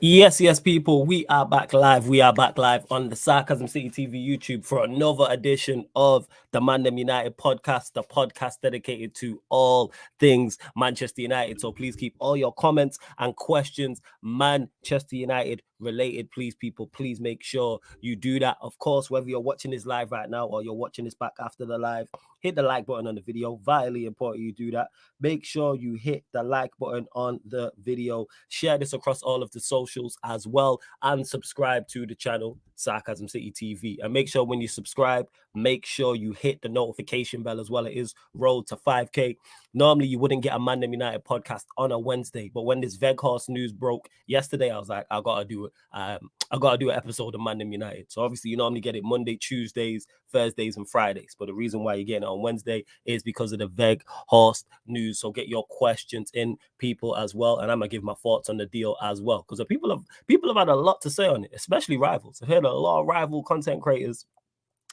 Yes, people, we are back live. We are back live on the Sarcasm City TV YouTube for another edition of the ManDem United podcast, the podcast dedicated to all things Manchester United. So please keep all your comments and questions Manchester United related. Please, people, please make sure you do that. Of course, whether you're watching this live right now or you're watching this back after the live, hit the like button on the video. Vitally important you do that. Make sure you hit the like button on the video. Share this across all of the socials as well, and subscribe to the channel Sarcasm City TV. And make sure when you subscribe, make sure you hit the notification bell as well. It is road to 5K. Normally you wouldn't get a ManDem United podcast on a Wednesday, but when this Weghorst news broke yesterday, I was like, I gotta do it. I gotta do an episode of ManDem United. So obviously you normally get it Monday, Tuesdays, Thursdays, and Fridays. But the reason why you're getting it on Wednesday is because of the Weghorst news. So get your questions in, people, as well. And I'm gonna give my thoughts on the deal as well. Because the people have had a lot to say on it, especially rivals. I've heard a lot of rival content creators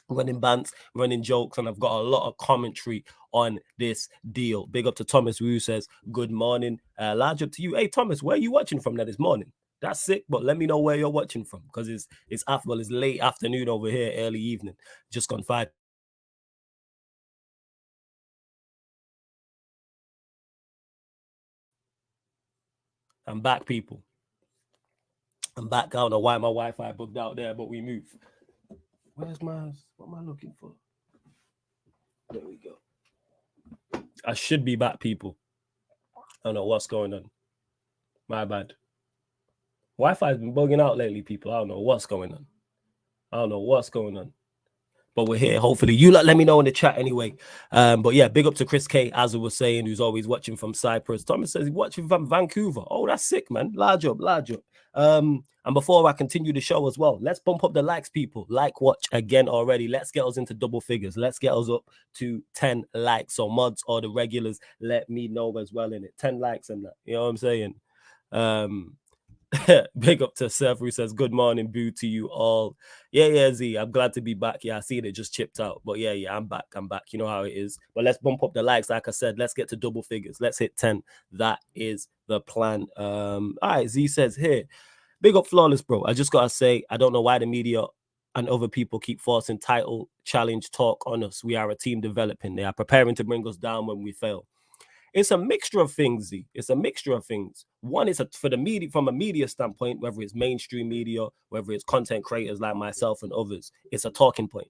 running bants, running jokes, and I've got a lot of commentary on this deal. Big up to Thomas, who says, good morning. Large up to you. Hey, Thomas, where are you watching from this morning? That's sick, but let me know where you're watching from, because it's late afternoon over here, early evening. Just gone 5. I'm back, people. I'm back. I don't know why my Wi-Fi booked out there, but we move. Where's my... What am I looking for? There we go. I should be back, people. I don't know what's going on. My bad. Wi-Fi has been bugging out lately, people. I don't know what's going on. But we're here. Hopefully, you let me know in the chat anyway. But yeah, big up to Chris K, as I was saying, who's always watching from Cyprus. Thomas says he's watching from Vancouver. Oh, that's sick, man. Large up. And before I continue the show as well, let's bump up the likes, people. Like watch again already. Let's get us into double figures. Let's get us up to 10 likes. So mods or the regulars, let me know as well in it. 10 likes and that. You know what I'm saying? Big up to Seth, who says, good morning, boo to you all. Yeah, Z, I'm glad to be back. Yeah, I see it just chipped out. But yeah, I'm back. You know how it is. But let's bump up the likes. Like I said, let's get to double figures. Let's hit 10. That is the plan. All right, Z says, here, big up Flawless, bro. I just got to say, I don't know why the media and other people keep forcing title challenge talk on us. We are a team developing. They are preparing to bring us down when we fail. It's a mixture of things, Z. It's a mixture of things. One is for the media, from a media standpoint, whether it's mainstream media, whether it's content creators like myself and others, it's a talking point.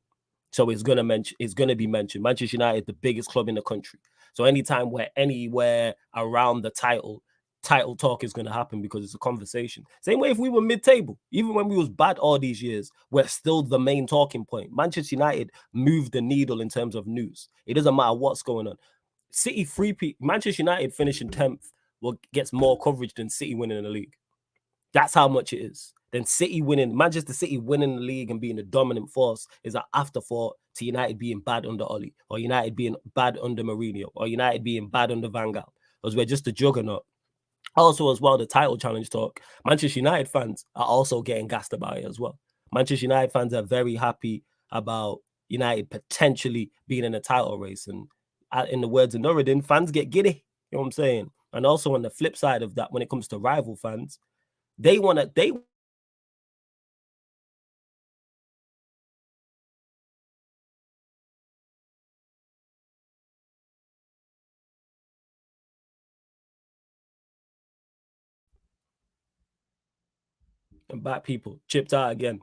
So it's gonna be mentioned. Manchester United, the biggest club in the country. So anytime we're anywhere around the title talk is gonna happen because it's a conversation. Same way if we were mid-table, even when we was bad all these years, we're still the main talking point. Manchester United moved the needle in terms of news. It doesn't matter what's going on. City Manchester United finishing 10th gets more coverage than City winning the league. That's how much it is. Then Manchester City winning the league and being the dominant force is an afterthought to United being bad under Oli, or United being bad under Mourinho, or United being bad under Van Gaal, because we're just a juggernaut. Also, as well, the title challenge talk, Manchester United fans are also getting gassed about it as well. Manchester United fans are very happy about United potentially being in a title race, and in the words of Nuruddin, fans get giddy. You know what I'm saying? And also on the flip side of that, when it comes to rival fans, they and back, people chipped out again.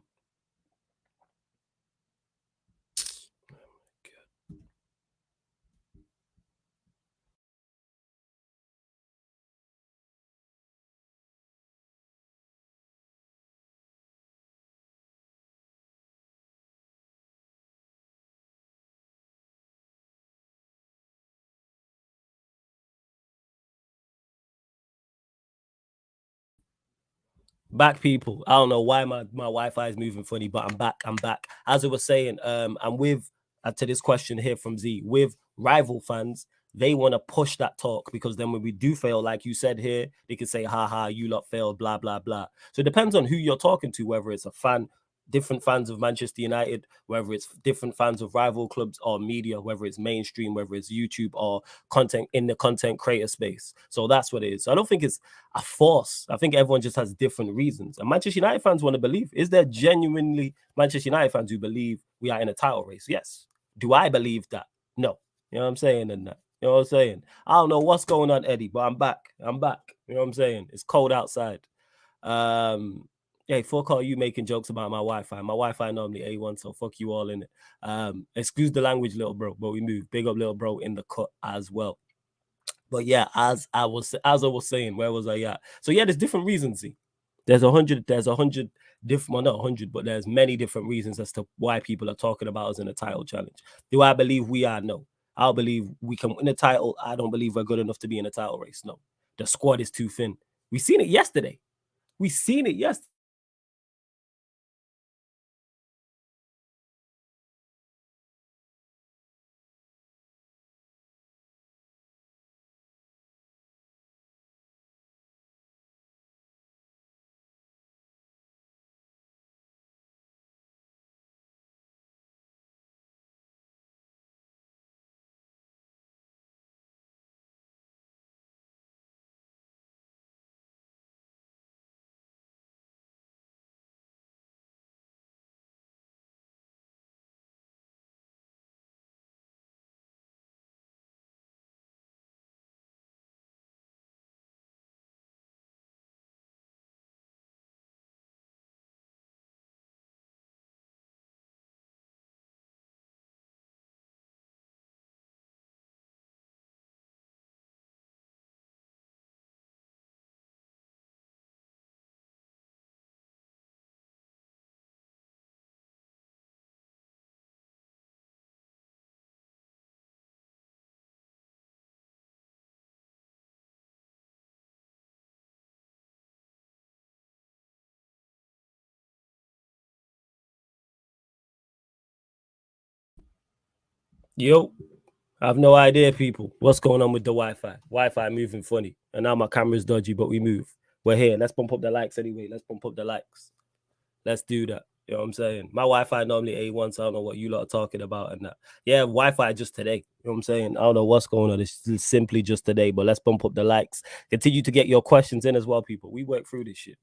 Back, people. I don't know why my Wi-Fi is moving funny, but I'm back. As I was saying, and with to this question here from Z, with rival fans, they want to push that talk, because then when we do fail, like you said here, they can say, haha, you lot failed, blah, blah, blah. So it depends on who you're talking to, whether it's a fan different fans of Manchester United, whether it's different fans of rival clubs or media, whether it's mainstream, whether it's YouTube or content in the content creator space. So that's what it is. So I don't think it's a force. I think everyone just has different reasons. And Manchester United fans want to believe. Is there genuinely Manchester United fans who believe we are in a title race? Yes. Do I believe that? No. You know what I'm saying? And that. You know what I'm saying? I don't know what's going on, Eddie, but I'm back. I'm back. You know what I'm saying? It's cold outside. Yeah, fuck all you making jokes about my Wi-Fi. My Wi-Fi normally A1, so fuck you all in it. Excuse the language, little bro, but we move. Big up, little bro, in the cut as well. But yeah, as I was saying, where was I at? So yeah, there's different reasons. See, there's a hundred different, well, not 100, but there's many different reasons as to why people are talking about us in a title challenge. Do I believe we are? No. I don't believe we can win a title. I don't believe we're good enough to be in a title race. No, the squad is too thin. We seen it yesterday. We seen it yesterday. Yo, I have no idea, people. What's going on with the Wi-Fi? Wi-Fi moving funny. And now my camera's dodgy, but we move. We're here. Let's bump up the likes anyway. Let's bump up the likes. Let's do that. You know what I'm saying? My Wi-Fi normally A1, so I don't know what you lot are talking about and that. Yeah, Wi-Fi just today. You know what I'm saying? I don't know what's going on. It's simply just today, but let's bump up the likes. Continue to get your questions in as well, people. We work through this shit.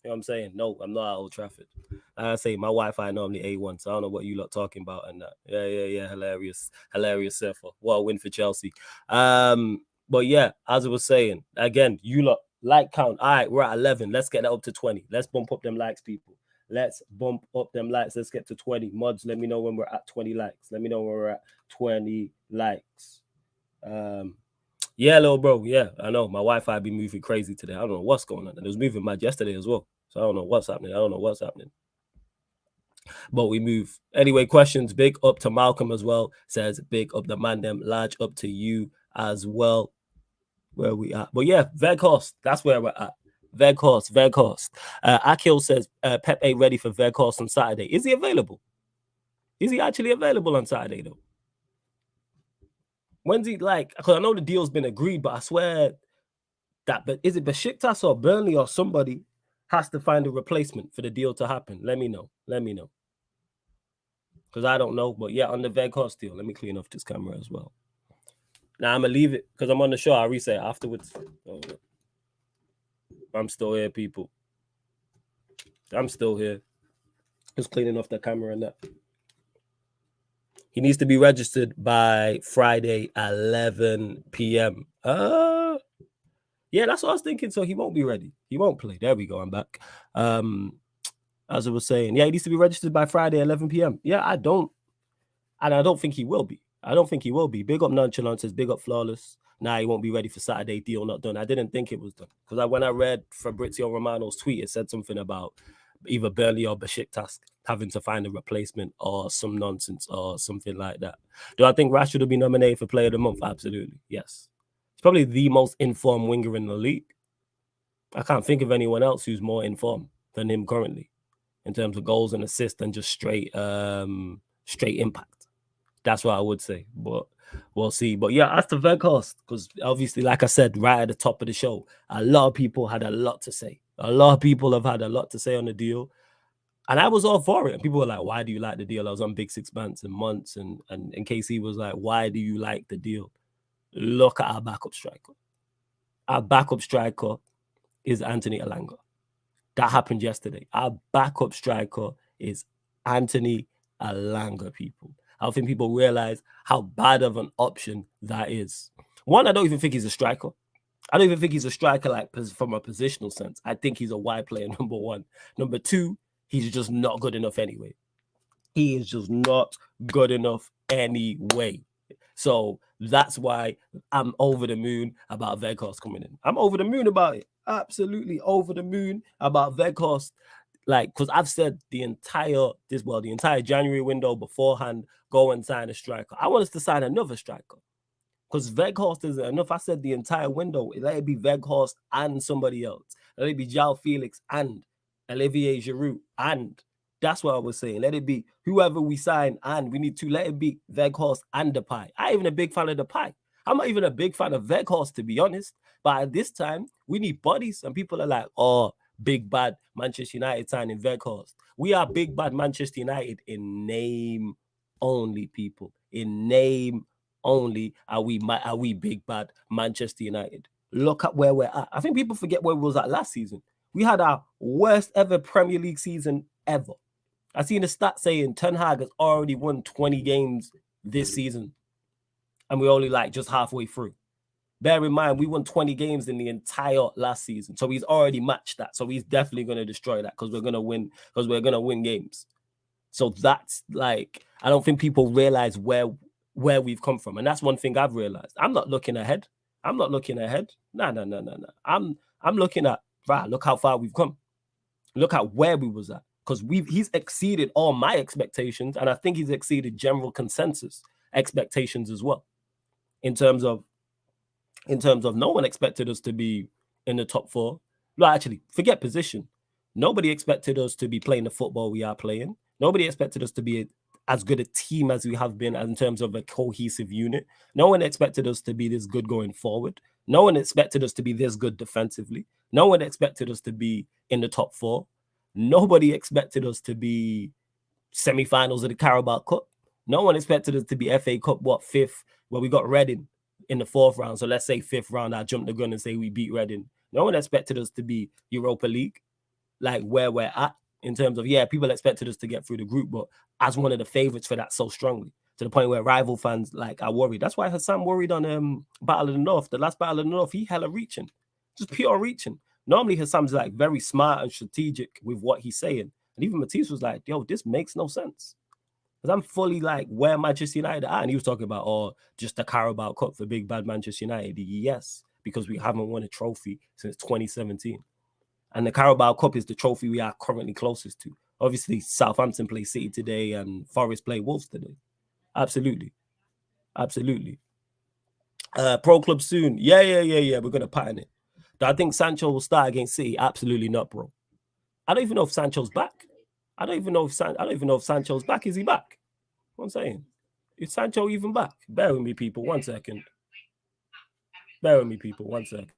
You know what I'm saying? No, I'm not at Old Trafford. Like I say, my Wi-Fi normally A1, so I don't know what you lot talking about and that. Yeah. Hilarious surfer. What a win for Chelsea. But yeah, as I was saying, again, you lot like count. All right, we're at 11. Let's get that up to 20. Let's bump up them likes, people. Let's bump up them likes. Let's get to 20. Mods, let me know when we're at 20 likes. Let me know when we're at 20 likes. Yeah, little bro. Yeah, I know. My Wi-Fi be moving crazy today. I don't know what's going on. It was moving mad yesterday as well. So I don't know what's happening. But we move. Anyway, questions. Big up to Malcolm as well. Says big up the ManDem. Large up to you as well. Where we at? But yeah, Weghorst. That's where we're at. Weghorst. Akil says Pep ain't ready for Weghorst on Saturday. Is he available? Is he actually available on Saturday though? When's he like? Because I know the deal's been agreed, but I swear that, but is it Besiktas or Burnley or somebody has to find a replacement for the deal to happen? Let me know. Because I don't know. But yeah, on the Weghorst deal, let me clean off this camera as well. Now I'm gonna leave it because I'm on the show. I'll reset afterwards. Oh, I'm still here, people. I'm still here. Just cleaning off the camera and that. He needs to be registered by Friday, 11 p.m. Yeah, that's what I was thinking. So he won't be ready. He won't play. There we go. I'm back. As I was saying, yeah, he needs to be registered by Friday, 11 p.m. Yeah, I don't think he will be. Big up Nonchalant says, big up Flawless. Nah, he won't be ready for Saturday. Deal not done. I didn't think it was done. Because when I read Fabrizio Romano's tweet, it said something about either Burnley or Besiktas having to find a replacement or some nonsense or something like that. Do I think Rashford will be nominated for Player of the Month? Absolutely. Yes. He's probably the most informed winger in the league. I can't think of anyone else who's more informed than him currently in terms of goals and assists and just straight impact. That's what I would say, but we'll see. But yeah, as to Weghorst, because obviously, like I said, right at the top of the show, a lot of people had a lot to say. A lot of people have had a lot to say on the deal. And I was all for it. And people were like, why do you like the deal? I was on Big Six Months and months. And KC was like, why do you like the deal? Look at our backup striker. Our backup striker is Anthony Elanga. That happened yesterday. Our backup striker is Anthony Elanga, people. I don't think people realize how bad of an option that is. One, I don't even think he's a striker. I don't even think he's a striker like from a positional sense. I think he's a wide player, number one. Number two, he's just not good enough anyway. He is just not good enough anyway. So that's why I'm over the moon about Weghorst coming in. I'm over the moon about it. Absolutely over the moon about Weghorst. Like, because I've said the entire January window beforehand, go and sign a striker. I want us to sign another striker. Because Weghorst isn't enough. I said the entire window. Let it be Weghorst and somebody else. Let it be João Felix and Olivier Giroud. And that's what I was saying. Let it be whoever we sign, and we need to let it be Weghorst and Depay. I ain't even a big fan of Depay. I'm not even a big fan of Weghorst, to be honest. But at this time, we need bodies. And people are like, oh, big bad Manchester United signing Weghorst. We are big bad Manchester United in name only, people. In name only are we big bad Manchester United. Look at where we're at. I think people forget where we was at last season. We had our worst ever Premier League season ever. I seen a stat saying Ten Hag has already won 20 games this season, and we're only like just halfway through. Bear in mind, we won 20 games in the entire last season, so he's already matched that. So he's definitely going to destroy that because we're going to win. Because we're going to win games. So that's like, I don't think people realize where we've come from, and that's one thing I've realized. I'm not looking ahead. I'm not looking ahead. No. I'm looking at, right, look how far we've come. Look at where we was at. Because he's exceeded all my expectations, and I think he's exceeded general consensus expectations as well. In terms of no one expected us to be in the top four. No, actually, forget position. Nobody expected us to be playing the football we are playing. Nobody expected us to be as good a team as we have been in terms of a cohesive unit. No one expected us to be this good going forward. No one expected us to be this good defensively. No one expected us to be in the top four. Nobody expected us to be semi-finals of the Carabao Cup. No one expected us to be FA Cup, fifth, where we got Reading in the fourth round. So let's say fifth round, I jump the gun and say we beat Reading. No one expected us to be Europa League, like where we're at in terms of, people expected us to get through the group, but as one of the favourites for that so strongly, to the point where rival fans are worried. That's why Hassan worried on Battle of the North. The last Battle of the North, he hella reaching, just pure reaching. Normally Hassan's like very smart and strategic with what he's saying. And even Matisse was like, yo, this makes no sense. Because I'm fully like where Manchester United are. And he was talking about, just the Carabao Cup for big bad Manchester United. Yes, because we haven't won a trophy since 2017. And the Carabao Cup is the trophy we are currently closest to. Obviously, Southampton play City today and Forest play Wolves today. Absolutely. Pro Club soon. Yeah. We're going to pattern it. Do I think Sancho will start against City? Absolutely not, bro. I don't even know if Sancho's back. I don't even know if Sancho's back. Is he back? What I'm saying. Is Sancho even back? Bear with me, people. 1 second. Bear with me, people. 1 second.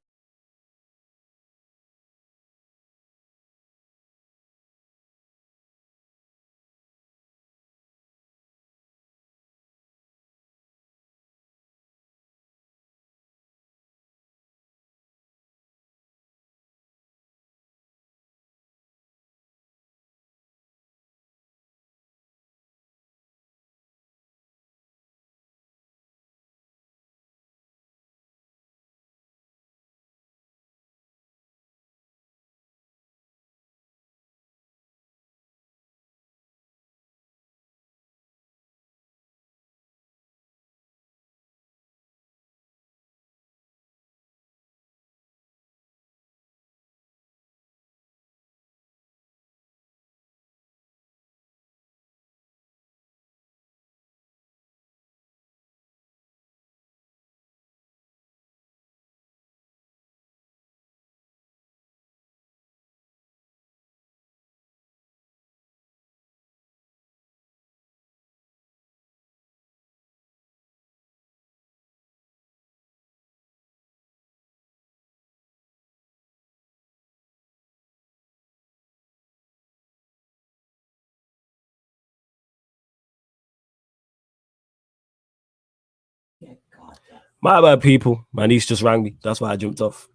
My bad, people. My niece just rang me. That's why I jumped off.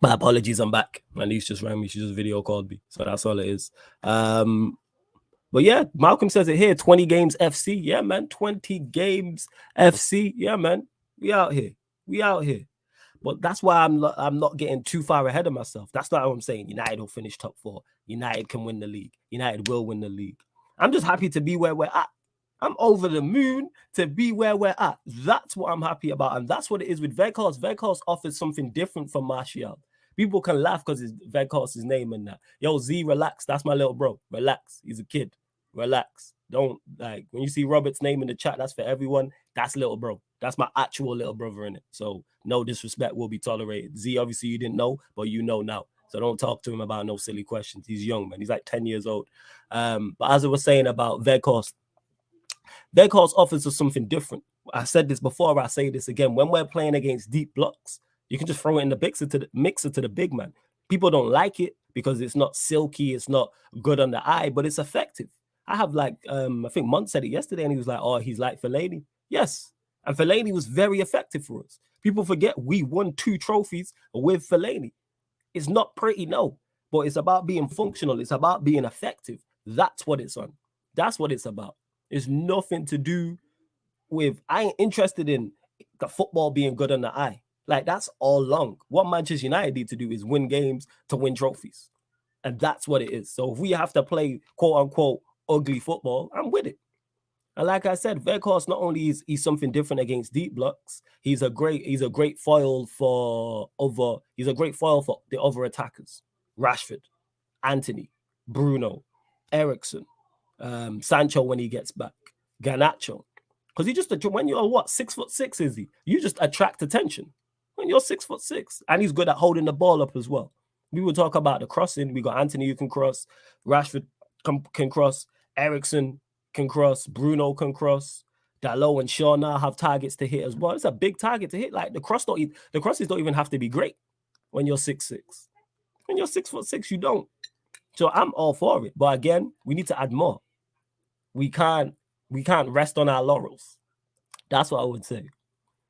My apologies, I'm back. My niece just rang me. She just video called me. So that's all it is. But yeah, Malcolm says it here, 20 games FC. Yeah, man, 20 games FC. Yeah, man, we out here. We out here. But that's why I'm not getting too far ahead of myself. That's not what I'm saying. United will finish top 4. United can win the league. United will win the league. I'm just happy to be where we're at. I'm over the moon to be where we're at. That's what I'm happy about. And that's what it is with Weghorst. Weghorst offers something different from Martial. People can laugh because it's Weghorst's name and that. Yo, Z, relax. That's my little bro. Relax. He's a kid. Relax. Don't, like, when you see Robert's name in the chat, that's for everyone. That's little bro. That's my actual little brother in it. So no disrespect will be tolerated. Z, obviously you didn't know, but you know now. So don't talk to him about no silly questions. He's young, man. He's like 10 years old. But as I was saying about Weghorst, Weghorst offers us something different. I said this before, I say this again. When we're playing against deep blocks, you can just throw it in the mixer to the big man. People don't like it because it's not silky, it's not good on the eye, but it's effective. I have I think Mont said it yesterday, and he was like, oh, he's like Fellaini. Yes, and Fellaini was very effective for us. People forget we won 2 trophies with Fellaini. It's not pretty, no, but it's about being functional. It's about being effective. That's what it's on. That's what it's about. It's nothing to do with, I ain't interested in the football being good on the eye. Like, that's all long. What Manchester United need to do is win games to win trophies. And that's what it is. So if we have to play, quote unquote, ugly football, I'm with it. And like I said, Weghorst not only is he's something different against deep blocks, he's a great foil for the other attackers. Rashford, Anthony, Bruno, Ericsson, Sancho when he gets back, Garnacho. Because he just, when you're what, 6'6", is he? You just attract attention. When you're 6'6", and he's good at holding the ball up as well. We will talk about the crossing. We got Anthony who can cross, Rashford can cross, Ericsson can cross, Bruno can cross, Dalot and Shaw now have targets to hit as well. It's a big target to hit. Like the crosses don't even have to be great when you're 6'6". When you're 6'6", you don't. So I'm all for it. But again, we need to add more. We can't rest on our laurels. That's what I would say.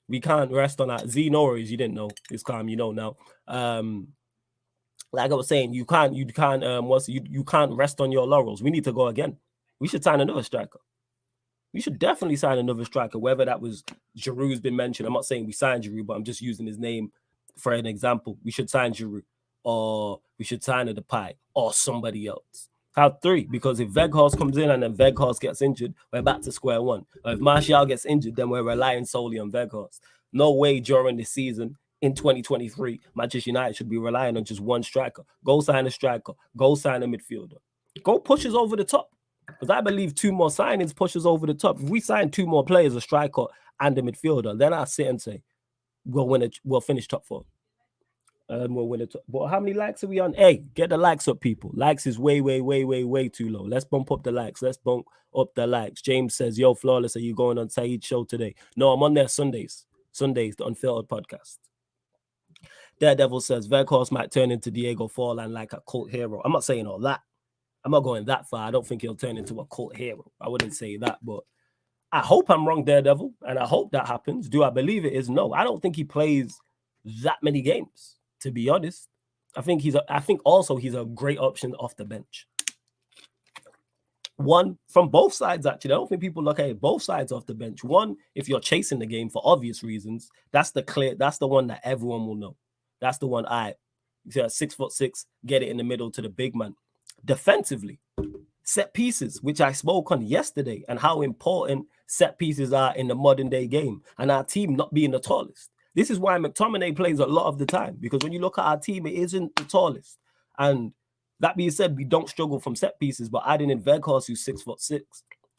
We can't rest on our Z, no worries, you didn't know. It's calm, you know now. Like I was saying, you can't rest on your laurels. We need to go again. We should sign another striker. We should definitely sign another striker, whether that was Giroud's been mentioned. I'm not saying we signed Giroud, but I'm just using his name for an example. We should sign Giroud, or we should sign a Depay, or somebody else. Have 3, because if Weghorst comes in and then Weghorst gets injured, we're back to square one. Or if Martial gets injured, then we're relying solely on Weghorst. No way during the season in 2023, Manchester United should be relying on just one striker. Go sign a striker. Go sign a midfielder. Go push us over the top. Because I believe 2 more signings pushes over the top. If we sign 2 more players, a striker and a midfielder, then I'll sit and say, we'll finish top 4. And we'll win it. But how many likes are we on? Hey, get the likes up, people. Likes is way too low. Let's bump up the likes. James says, yo, Flawless, are you going on Saeed's show today? No, I'm on there Sundays, the Unfiltered podcast. Daredevil says, Weghorst might turn into Diego Forlan like a cult hero. I'm not saying all that. I'm not going that far. I don't think he'll turn into a cult hero. I wouldn't say that, but I hope I'm wrong, Daredevil, and I hope that happens. Do I believe it is? No. I don't think he plays that many games, to be honest. I think also he's a great option off the bench. One, from both sides, actually. I don't think people look at it both sides off the bench. One, if you're chasing the game for obvious reasons, that's the one that everyone will know. That's the one you see, 6'6", get it in the middle to the big man. Defensively, set pieces, which I spoke on yesterday, and how important set pieces are in the modern day game, and our team not being the tallest. This is why McTominay plays a lot of the time, because when you look at our team, it isn't the tallest. And that being said, we don't struggle from set pieces, but adding in Weghorst, who's 6'6",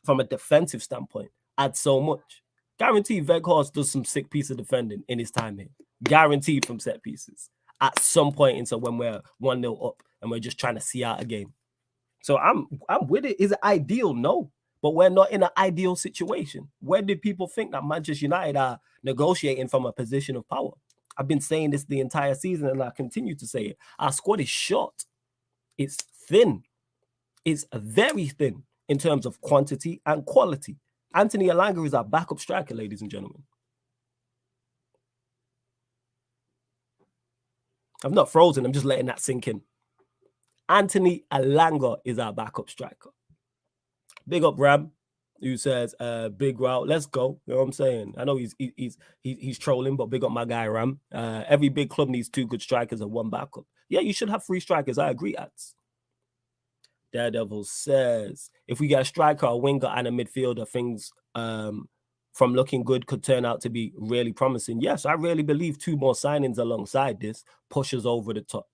from a defensive standpoint, adds so much. Guaranteed Weghorst does some sick piece of defending in his time here. Guaranteed from set pieces. At some point into when we're 1-0 up and we're just trying to see out a game. So I'm with it. Is it ideal? No. But we're not in an ideal situation. Where did people think that Manchester United are negotiating from a position of power? I've been saying this the entire season, and I continue to say it. Our squad is short. It's thin. It's very thin in terms of quantity and quality. Anthony Elanga is our backup striker, ladies and gentlemen. I'm not frozen. I'm just letting that sink in. Anthony Alanga is our backup striker. Big up Ram, who says, "Big route, let's go." You know what I'm saying? I know he's trolling, but big up my guy Ram. Every big club needs 2 good strikers and 1 backup. Yeah, you should have 3 strikers. I agree, ads. Daredevil says, if we get a striker, a winger, and a midfielder, things from looking good could turn out to be really promising. Yes, I really believe 2 more signings alongside this pushes over the top.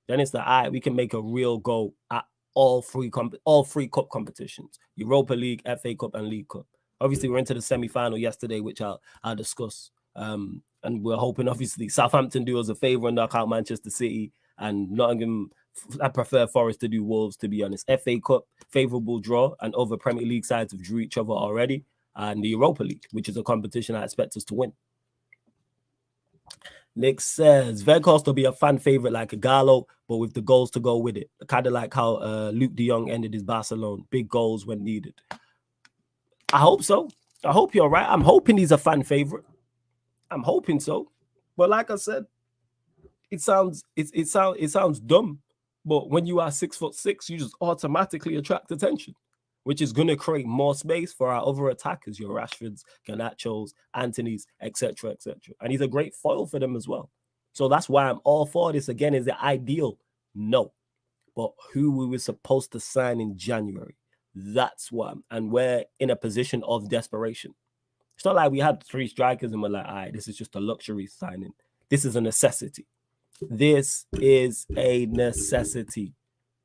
Then it's the we can make a real go at all 3 cup competitions: Europa League, FA Cup, and League Cup. Obviously, we're into the semi-final yesterday, which I'll discuss. And we're hoping, obviously, Southampton do us a favour and knock out Manchester City, and Nottingham. I prefer Forest to do Wolves, to be honest. FA Cup, favourable draw, and other Premier League sides have drew each other already. And the Europa League, which is a competition I expect us to win. Nick says, Weghorst will be a fan favourite like a Gallo, but with the goals to go with it. Kind of like how Luke de Jong ended his Barcelona. Big goals when needed. I hope so. I hope you're right. I'm hoping he's a fan favourite. I'm hoping so. But like I said, it sounds dumb. But when you are 6'6", you just automatically attract attention, which is going to create more space for our other attackers, your Rashfords, Garnachos, Anthony's, etc., etc. And he's a great foil for them as well. So that's why I'm all for this. Again, is it ideal? No. But who we were supposed to sign in January, that's what. And we're in a position of desperation. It's not like we had 3 strikers and we're like, all right, this is just a luxury signing. This is a necessity. This is a necessity.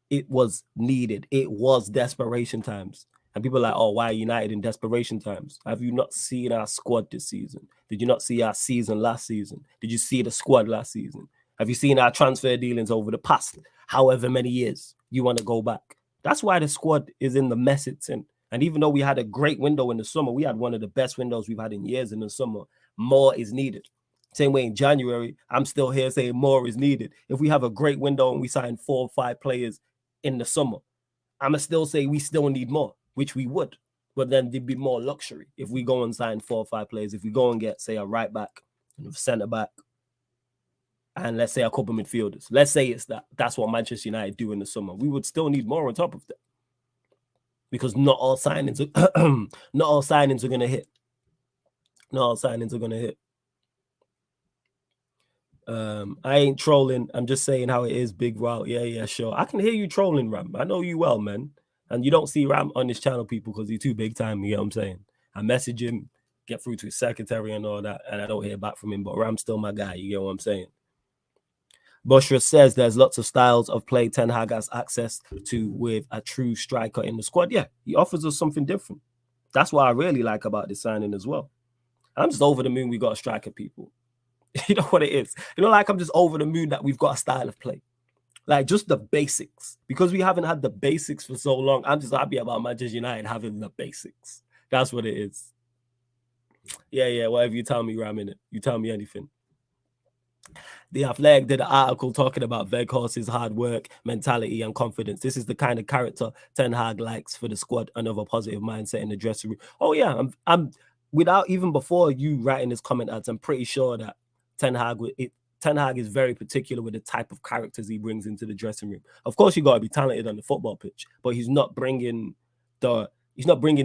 It was needed. It was desperation times. And people are like, oh, why United in desperation times? Have you not seen our squad this season? Did you not see our season last season? Did you see the squad last season? Have you seen our transfer dealings over the past however many years you want to go back? That's why the squad is in the mess it's in. And even though we had a great window in the summer, we had one of the best windows we've had in years in the summer. More is needed. Same way in January, I'm still here saying more is needed. If we have a great window and we sign 4 or 5 players in the summer, I'm going to still say we still need more, which we would. But then there'd be more luxury if we go and sign 4 or 5 players. If we go and get, say, a right back and a centre back, and let's say a couple midfielders. Let's say it's that's what Manchester United do in the summer. We would still need more on top of that. Because not all signings are, not all signings are going to hit. Not all signings are going to hit. I ain't trolling. I'm just saying how it is, big Wow. Yeah, sure. I can hear you trolling, Ram. I know you well, man. And you don't see Ram on this channel, people, because he's too big time. You know what I'm saying? I message him, get through to his secretary and all that, and I don't hear back from him. But Ram's still my guy. You get what I'm saying? Bushra says there's lots of styles of play Ten Hag has access to with a true striker in the squad. Yeah, he offers us something different. That's what I really like about this signing as well. I'm just over the moon we got a striker, people. You know what it is? You know, like I'm just over the moon that we've got a style of play. Like just the basics. Because we haven't had the basics for so long, I'm just happy about Manchester United having the basics. That's what it is. Yeah, whatever you tell me, Ram, in it. You tell me anything. The Athletic did an article talking about Weghorst's hard work, mentality, and confidence. This is the kind of character Ten Hag likes for the squad, another positive mindset in the dressing room. Oh yeah, I'm without even before you writing this comment ads, I'm pretty sure that Ten Hag is very particular with the type of characters he brings into the dressing room. Of course, you got to be talented on the football pitch, but he's not bringing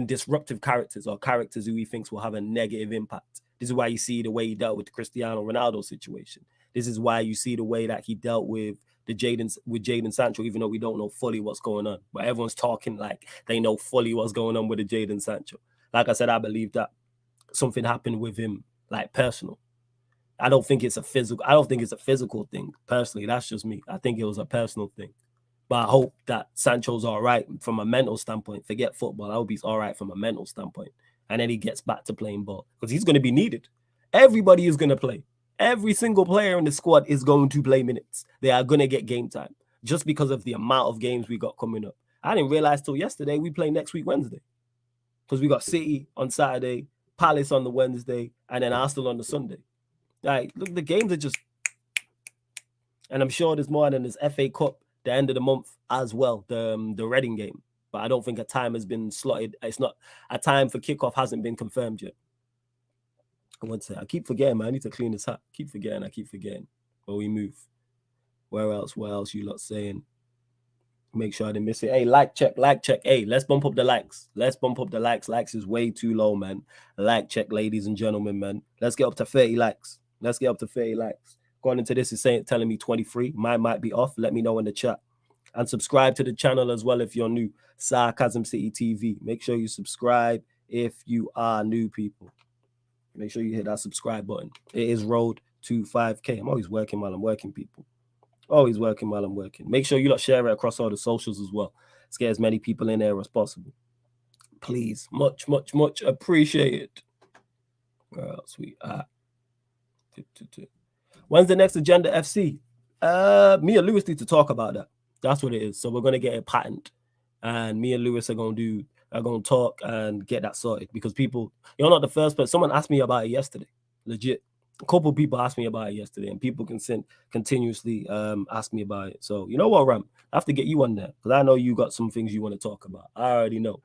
disruptive characters or characters who he thinks will have a negative impact. This is why you see the way he dealt with the Cristiano Ronaldo situation. This is why you see the way that he dealt with Jadon Sancho, even though we don't know fully what's going on. But everyone's talking like they know fully what's going on with the Jadon Sancho. Like I said, I believe that something happened with him, like personal. I don't think it's a physical thing. Personally, that's just me. I think it was a personal thing. But I hope that Sancho's all right from a mental standpoint. Forget football. I hope he's all right from a mental standpoint. And then he gets back to playing ball because he's going to be needed. Everybody is going to play. Every single player in the squad is going to play minutes. They are going to get game time just because of the amount of games we got coming up. I didn't realize till yesterday we play next week Wednesday because we got City on Saturday, Palace on the Wednesday, and then Arsenal on the Sunday. Like, look, the games are just... And I'm sure there's more than this FA Cup, the end of the month as well, the Reading game. But I don't think a time has been slotted. It's not... A time for kickoff hasn't been confirmed yet. I want to say, I keep forgetting, man. I need to clean this up. I keep forgetting. But we move. Where else? What else you lot saying? Make sure I didn't miss it. Hey, like check. Hey, let's bump up the likes. Let's bump up the likes. Likes is way too low, man. Like check, ladies and gentlemen, man. Let's get up to 30 likes. Let's get up to 30 likes. Going into this is telling me 23. Mine might be off. Let me know in the chat. And subscribe to the channel as well if you're new. Sarcasm City TV. Make sure you subscribe if you are new, people. Make sure you hit that subscribe button. It is road to 5K. I'm always working while I'm working, people. Always working while I'm working. Make sure you lot share it across all the socials as well. Let's get as many people in there as possible. Please. Much, much, much appreciated. Where else we at? When's the next Agenda FC? Me and Lewis need to talk about that. That's what it is. So we're gonna get a patent, and me and Lewis are gonna talk and get that sorted, because people, you're not the first person. Someone asked me about it yesterday. Legit. A couple people asked me about it yesterday, and people can continuously ask me about it. So you know what, Ram? I have to get you on there, because I know you got some things you want to talk about. I already know.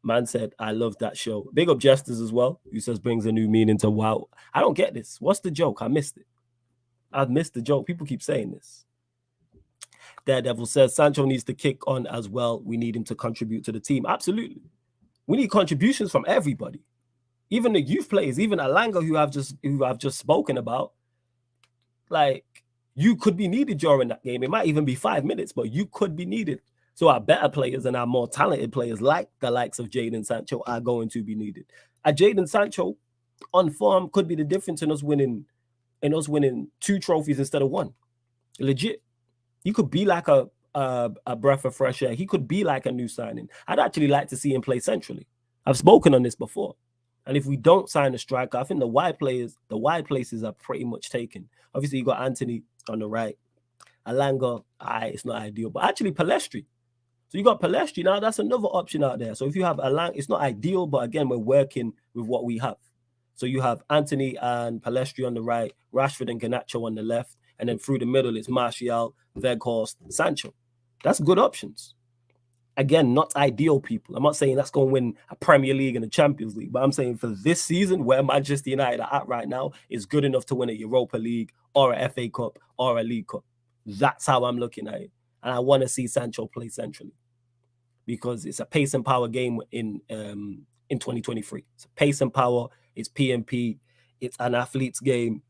Man said, I love that show. Big up Jesters as well, who says brings a new meaning to WOUT. I don't get this. What's the joke? I missed it. I've missed the joke. People keep saying this. Daredevil says Sancho needs to kick on as well. We need him to contribute to the team. Absolutely. We need contributions from everybody. Even the youth players, even Alanga, who I've just spoken about. Like, you could be needed during that game. It might even be 5 minutes, but you could be needed. So our better players and our more talented players, like the likes of Jadon Sancho, are going to be needed. Jadon Sancho on form could be the difference in us winning 2 trophies instead of 1. Legit. He could be like a breath of fresh air. He could be like a new signing. I'd actually like to see him play centrally. I've spoken on this before. And if we don't sign a striker, I think the wide places are pretty much taken. Obviously, you got Anthony on the right. Alanga, it's not ideal. But actually, Palestri. So you got Palestri now. That's another option out there. So if you have Alanga, it's not ideal. But again, we're working with what we have. So you have Anthony and Palestri on the right, Rashford and Garnacho on the left. And then through the middle, it's Martial, Weghorst, Sancho. That's good options. Again, not ideal, people. I'm not saying that's going to win a Premier League and a Champions League, but I'm saying for this season, where Manchester United are at right now, is good enough to win a Europa League or a FA Cup or a League Cup. That's how I'm looking at it. And I want to see Sancho play centrally, because it's a pace and power game in 2023. It's pace and power. It's PMP. It's an athlete's game.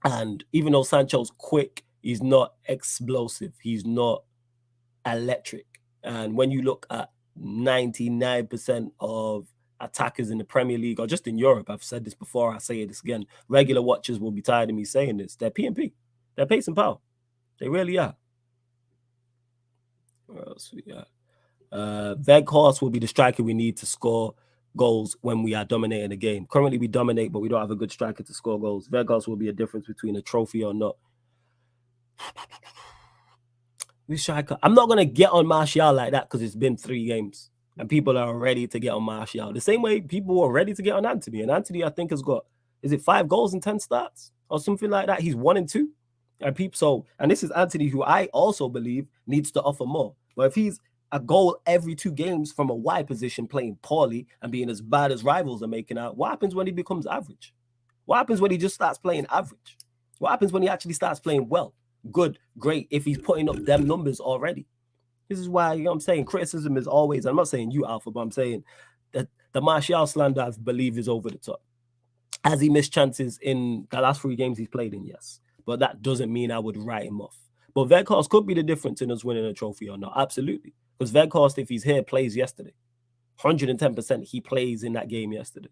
And even though Sancho's quick, he's not explosive. He's not electric. And when you look at 99% of attackers in the Premier League, or just in Europe, I've said this before, I say this again, regular watchers will be tired of me saying this. They're PMP. They're pace and power. They really are. What else we got? Weghorst will be the striker we need to score goals when we are dominating the game. Currently, we dominate, but we don't have a good striker to score goals. Weghorst will be a difference between a trophy or not. I'm not going to get on Martial like that, because it's been 3 games and people are ready to get on Martial. The same way people were ready to get on Anthony. And Anthony, I think, has got, is it 5 goals in 10 starts or something like that? He's 1 and 2. And this is Anthony, who I also believe needs to offer more. But if he's a goal every 2 games from a wide position, playing poorly and being as bad as rivals are making out, what happens when he becomes average? What happens when he just starts playing average? What happens when he actually starts playing well? Good, great, if he's putting up them numbers already. This is why, you know what I'm saying, criticism is always, I'm not saying you, Alpha, but I'm saying that the Martial slander, I believe, is over the top. Has he missed chances in the last 3 games he's played in? Yes. But that doesn't mean I would write him off. But Weghorst could be the difference in us winning a trophy or not. Absolutely. Because Weghorst, if he's here, plays yesterday. 110% he plays in that game yesterday.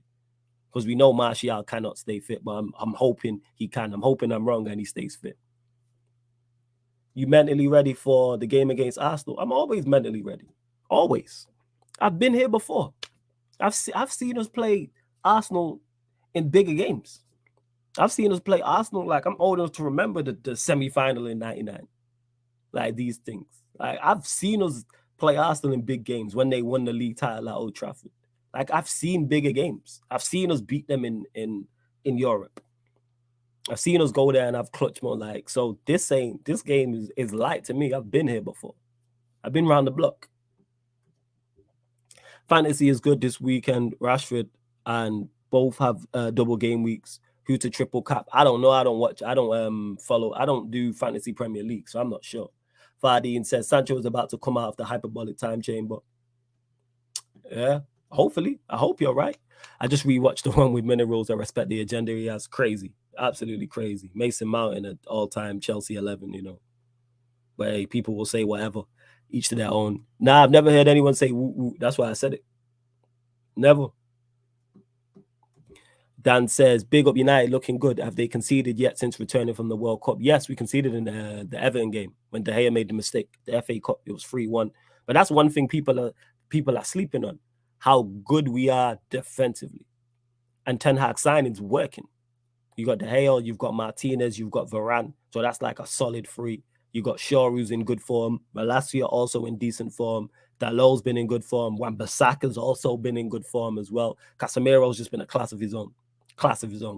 Because we know Martial cannot stay fit, but I'm hoping he can. I'm hoping I'm wrong and he stays fit. You mentally ready for the game against Arsenal? I'm always mentally ready. Always. I've been here before. I've seen us play Arsenal in bigger games. I've seen us play Arsenal, like, I'm old enough to remember the semi-final in 99. Like, these things. Like, I've seen us play Arsenal in big games when they won the league title at Old Trafford. Like, I've seen bigger games. I've seen us beat them in Europe. I've seen us go there and I've clutched more. Like, so this game is light to me. I've been here before. I've been around the block. Fantasy is good this weekend. Rashford and both have double game weeks. Who to triple cap? I don't know. I don't watch. I don't follow. I don't do fantasy Premier League, so I'm not sure. Fardine says Sancho is about to come out of the hyperbolic time chamber. Yeah, hopefully. I hope you're right. I just rewatched the one with Minerals. I respect the agenda he has. Crazy. Absolutely crazy. Mason Mount in an all-time Chelsea 11, you know. But hey, people will say whatever. Each to their own. Nah, I've never heard anyone say woo woo. That's why I said it. Never. Dan says, big up United, looking good. Have they conceded yet since returning from the World Cup? Yes, we conceded in the Everton game when De Gea made the mistake. The FA Cup, it was 3-1. But that's one thing people are sleeping on, how good we are defensively. And Ten Hag signing's working. You got De Gea, you've got Martinez, you've got Varane. So that's like a solid 3. You got Shaw, who's in good form. Malacia also in decent form. Dalot's been in good form. Wan-Bissaka's also been in good form as well. Casemiro's just been a class of his own.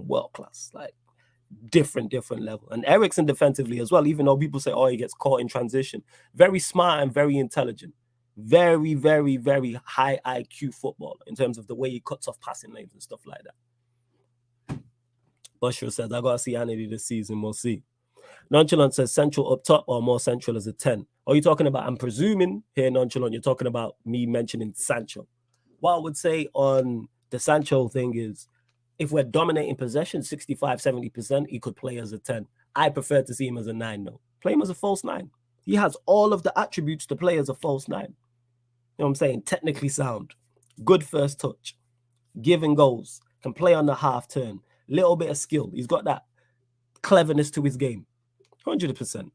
World class, like different level. And Eriksen defensively as well, even though people say, oh, he gets caught in transition. Very smart and very intelligent. Very, very, very high IQ footballer in terms of the way he cuts off passing lanes and stuff like that. Bushra says, I got to see Andy this season. We'll see. Nonchalant says, central up top or more central as a 10? Are you talking about, I'm presuming here, Nonchalant, you're talking about me mentioning Sancho. What I would say on the Sancho thing is, if we're dominating possession, 65, 70%, he could play as a 10. I prefer to see him as a 9, though. Play him as a false 9. He has all of the attributes to play as a false 9. You know what I'm saying? Technically sound. Good first touch. Giving goals. Can play on the half turn. Little bit of skill. He's got that cleverness to his game. 100%.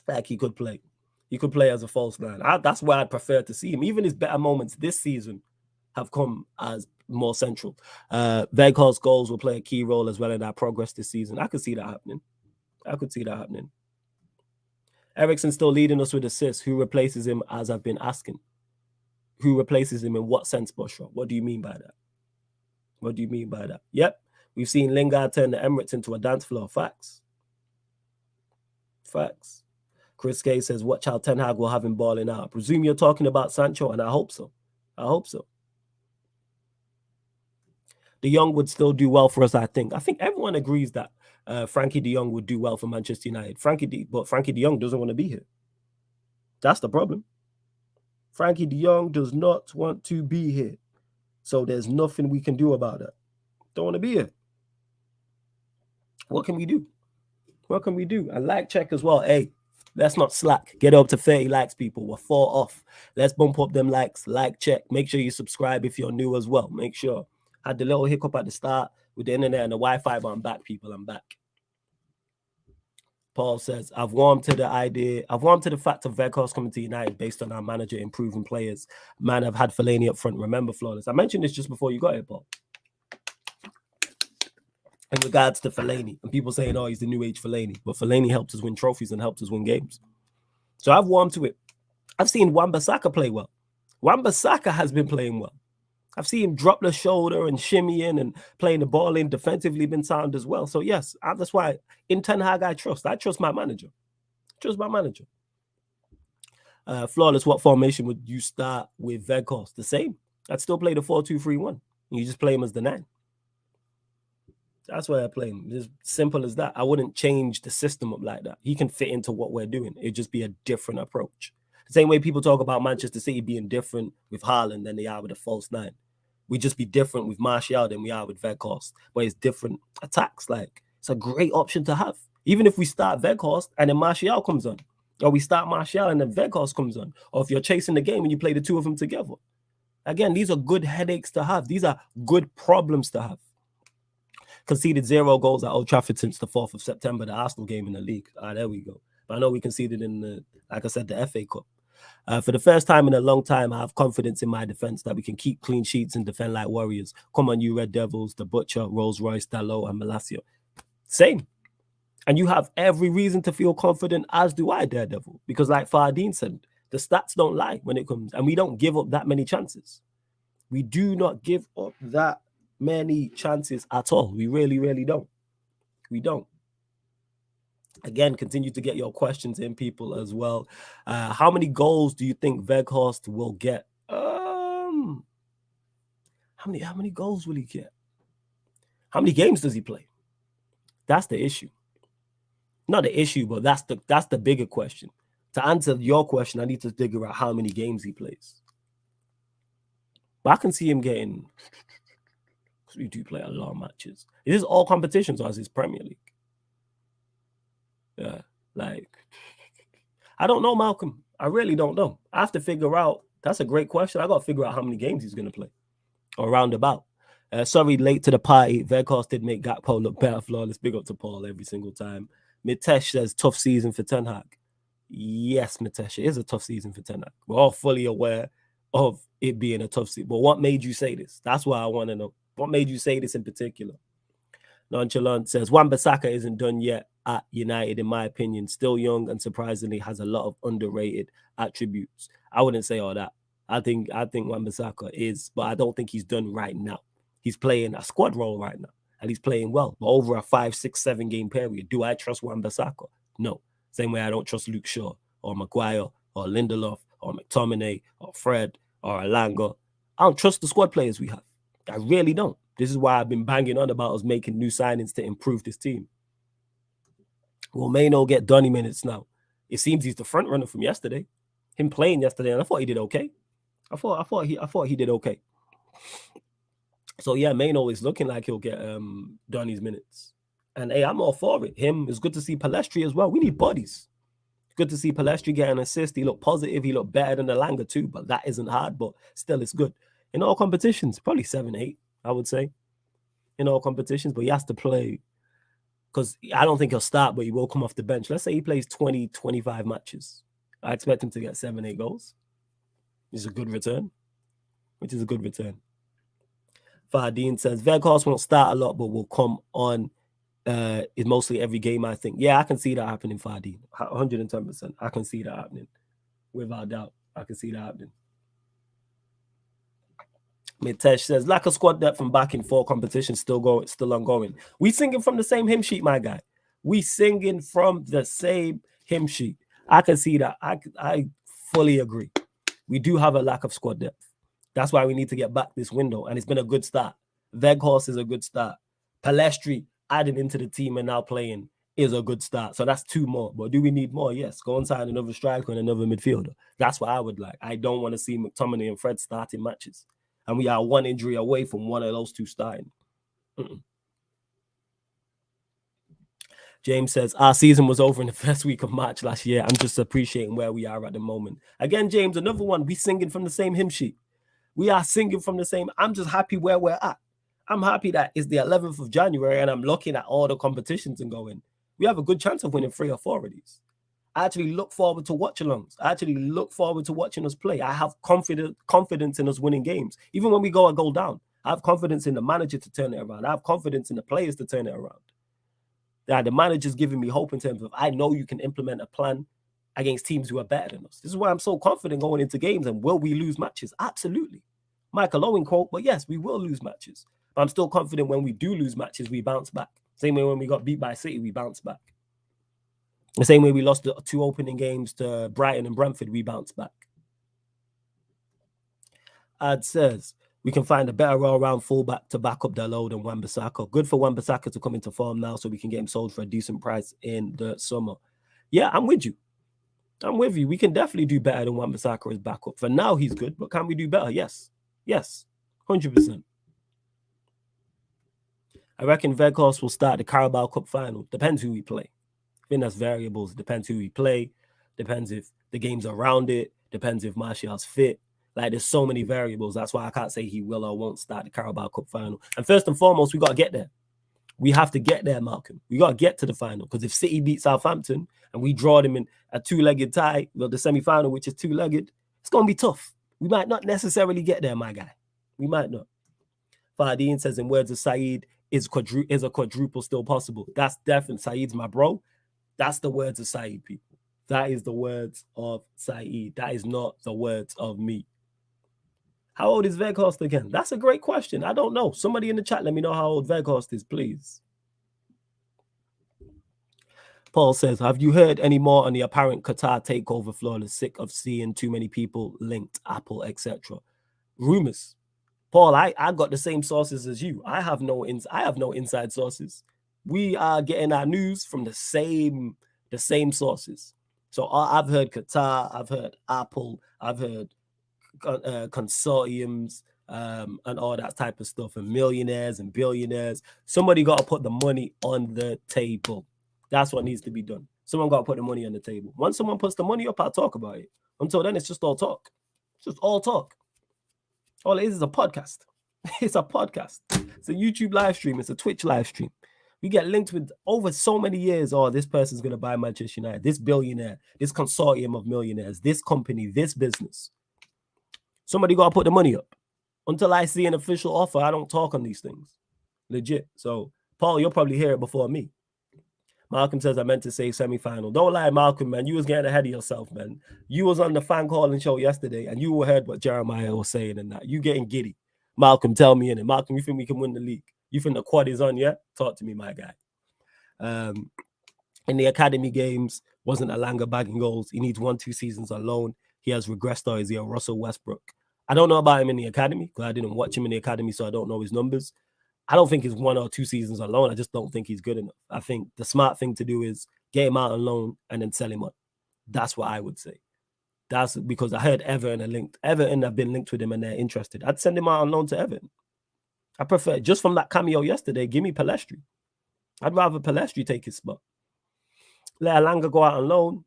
Like he could play. He could play as a false 9. That's where I'd prefer to see him. Even his better moments this season have come as more central. Weghorst goals will play a key role as well in our progress this season. I could see that happening. Eriksen still leading us with assists. Who replaces him, as I've been asking? Who replaces him in what sense, Bushra? What do you mean by that? Yep. We've seen Lingard turn the Emirates into a dance floor. Facts. Chris K says, watch how Ten Hag will have him balling out. I presume you're talking about Sancho, and I hope so. De Jong would still do well for us, I think. I think everyone agrees that Frankie de Jong would do well for Manchester United. But Frankie de Jong doesn't want to be here. That's the problem. Frankie de Jong does not want to be here. So there's nothing we can do about that. Don't want to be here. What can we do? And like check as well. Hey, let's not slack. Get up to 30 likes, people. We're 4 off. Let's bump up them likes. Like check. Make sure you subscribe if you're new as well. Make sure. Had the little hiccup at the start with the internet and the Wi-Fi, but I'm back, people. I'm back. Paul says, I've warmed to the fact of Weghorst coming to United based on our manager improving players. Man, I've had Fellaini up front. Remember, Flawless. I mentioned this just before you got here, Paul. In regards to Fellaini, and people saying, oh, he's the new age Fellaini. But Fellaini helped us win trophies and helped us win games. So I've warmed to it. I've seen Wan-Bissaka play well. Wan-Bissaka has been playing well. I've seen him drop the shoulder and shimmy in and playing the ball in, defensively been sound as well. So yes, that's why in Ten Hag I trust. I trust my manager. Flawless, what formation would you start with Weghorst? The same. I'd still play the 4-2-3-1. You just play him as the 9. That's why I play him. It's simple as that. I wouldn't change the system up like that. He can fit into what we're doing. It'd just be a different approach. The same way people talk about Manchester City being different with Haaland than they are with a false 9. We'd just be different with Martial than we are with Weghorst. But it's different attacks. Like, it's a great option to have. Even if we start Weghorst and then Martial comes on. Or we start Martial and then Weghorst comes on. Or if you're chasing the game and you play the two of them together. Again, these are good headaches to have. These are good problems to have. Conceded 0 goals at Old Trafford since the 4th of September, the Arsenal game in the league. There we go. But I know we conceded in, like I said, the FA Cup. For the first time in a long time, I have confidence in my defense that we can keep clean sheets and defend like warriors. Come on, you Red Devils, the Butcher, Rolls Royce, Dalot, and Malacia. Same. And you have every reason to feel confident, as do I, Daredevil. Because like Fardine said, the stats don't lie when it comes. And we don't give up that many chances. We do not give up that many chances at all. We really, really don't. We don't. Again, continue to get your questions in, people, as well. How many goals do you think Weghorst will get? How many goals will he get? How many games does he play? That's the issue. Not the issue, but that's the bigger question. To answer your question, I need to figure out how many games he plays. But I can see him getting, because we do play a lot of matches. Is this all competitions or is this Premier League? Yeah, like, I don't know, Malcolm. I really don't know. I have to figure out. That's a great question. I got to figure out how many games he's going to play or roundabout. Sorry, late to the party. Weghorst did make Gakpo look better, flawless. Big up to Paul every single time. Mitesh says, tough season for Ten Hag. Yes, Mitesh, it is a tough season for Ten Hag. We're all fully aware of it being a tough season. But what made you say this? That's what I want to know. What made you say this in particular? Nonchalant says, Wan-Bissaka isn't done yet at United, in my opinion. Still young and surprisingly has a lot of underrated attributes. I wouldn't say all that. I think Wan-Bissaka is, but I don't think he's done right now. He's playing a squad role right now, and he's playing well. But over a 5, 6, 7 game period, do I trust Wan-Bissaka? No. Same way I don't trust Luke Shaw or Maguire or Lindelof or McTominay or Fred or Alanga. I don't trust the squad players we have. I really don't. This is why I've been banging on about us making new signings to improve this team. Will Maino get Donny minutes now? It seems he's the front runner from yesterday. Him playing yesterday, and I thought he did okay. I thought he did okay. So yeah, Maino is looking like he'll get Donny's minutes. And hey, I'm all for it. It's good to see Palestri as well. We need bodies. Good to see Palestri get an assist. He looked positive. He looked better than Alanga too, but that isn't hard, but still it's good. In all competitions, probably 7, 8, I would say. In all competitions, but he has to play, because I don't think he'll start, but he will come off the bench. Let's say he plays 20, 25 matches. I expect him to get 7, 8 goals. Which is a good return. Fardeen says, Weghorst won't start a lot, but will come on is mostly every game, I think. Yeah, I can see that happening, Fardeen. 110%. I can see that happening. Without doubt, I can see that happening. Mitesh says, lack of squad depth from back in 4 competitions still ongoing. We singing from the same hymn sheet, my guy. We singing from the same hymn sheet. I can see that. I fully agree. We do have a lack of squad depth. That's why we need to get back this window, and it's been a good start. Weghorst is a good start. Palestri added into the team and now playing is a good start. So that's 2 more. But do we need more? Yes. Go and sign another striker and another midfielder. That's what I would like. I don't want to see McTominay and Fred starting matches. And we are 1 injury away from one of those 2 starting. James says, our season was over in the first week of March last year. I'm just appreciating where we are at the moment. Again, James, another one. We singing from the same hymn sheet. We are singing from the same. I'm just happy where we're at. I'm happy that it's the 11th of January and I'm looking at all the competitions and going, we have a good chance of winning 3 or 4 of these. I actually look forward to watch-alongs. I actually look forward to watching us play. I have confidence in us winning games. Even when we go a goal down, I have confidence in the manager to turn it around. I have confidence in the players to turn it around. Yeah, the manager's giving me hope in terms of, I know you can implement a plan against teams who are better than us. This is why I'm so confident going into games. And will we lose matches? Absolutely. Michael Owen quote, but yes, we will lose matches. But I'm still confident when we do lose matches, we bounce back. Same way when we got beat by City, we bounce back. The same way we lost the 2 opening games to Brighton and Brentford, we bounce back. Ad says, we can find a better all-round fullback to back up Dalot than Wan-Bissaka. Good for Wan-Bissaka to come into form now so we can get him sold for a decent price in the summer. Yeah, I'm with you. We can definitely do better than Wan-Bissaka as backup. For now, he's good, but can we do better? Yes. 100%. I reckon Weghorst will start the Carabao Cup final. Depends who we play. I think that's variables. Depends who we play. Depends if the game's around it. Depends if Martial's fit. Like, there's so many variables. That's why I can't say he will or won't start the Carabao Cup final. And first and foremost, we got to get there. We have to get there, Malcolm. We got to get to the final. Because if City beat Southampton and we draw them in a 2-legged tie, well, the semi-final, which is 2-legged, it's going to be tough. We might not necessarily get there, my guy. We might not. Fardeen says, in words of Saeed, is a quadruple still possible? That's definitely. Saeed's my bro. That's the words of Saeed, people. That is the words of Saeed. That is not the words of me. How old is Weghorst again? That's a great question. I don't know. Somebody in the chat, let me know how old Weghorst is, please. Paul says, have you heard any more on the apparent Qatar takeover flawless? Sick of seeing too many people linked, Apple, etc. Rumors. Paul, I got the same sources as you. I have no inside sources. We are getting our news from the same sources. So I've heard Qatar, I've heard Apple, I've heard consortiums and all that type of stuff, and millionaires and billionaires. Somebody got to put the money on the table. That's what needs to be done. Someone got to put the money on the table. Once someone puts the money up, I'll talk about it. Until then, it's just all talk. It's just all talk. All it is a podcast. It's a podcast. It's a YouTube live stream. It's a Twitch live stream. We get linked with over so many years. Oh, this person's going to buy Manchester United. This billionaire, this consortium of millionaires, this company, this business. Somebody got to put the money up. Until I see an official offer, I don't talk on these things. Legit. So, Paul, you'll probably hear it before me. Malcolm says, I meant to say semi-final. Don't lie, Malcolm, man. You was getting ahead of yourself, man. You was on the fan calling show yesterday, and you heard what Jeremiah was saying and that. You getting giddy. Malcolm, tell me in it. Malcolm, you think we can win the league? You think the quad is on, yeah? Talk to me, my guy. In the academy games, wasn't Alanga bagging goals. He needs 1-2 seasons alone. He has regressed, or is he a Russell Westbrook? I don't know about him in the academy because I didn't watch him in the academy, so I don't know his numbers. I don't think it's 1 or 2 seasons alone. I just don't think he's good enough. I think the smart thing to do is get him out on loan and then sell him on. That's what I would say. That's because I heard Everton are linked. Everton have been linked with him and they're interested. I'd send him out on loan to Everton. I prefer, just from that cameo yesterday, give me Palestri. I'd rather Palestri take his spot. Let Alanga go out on loan,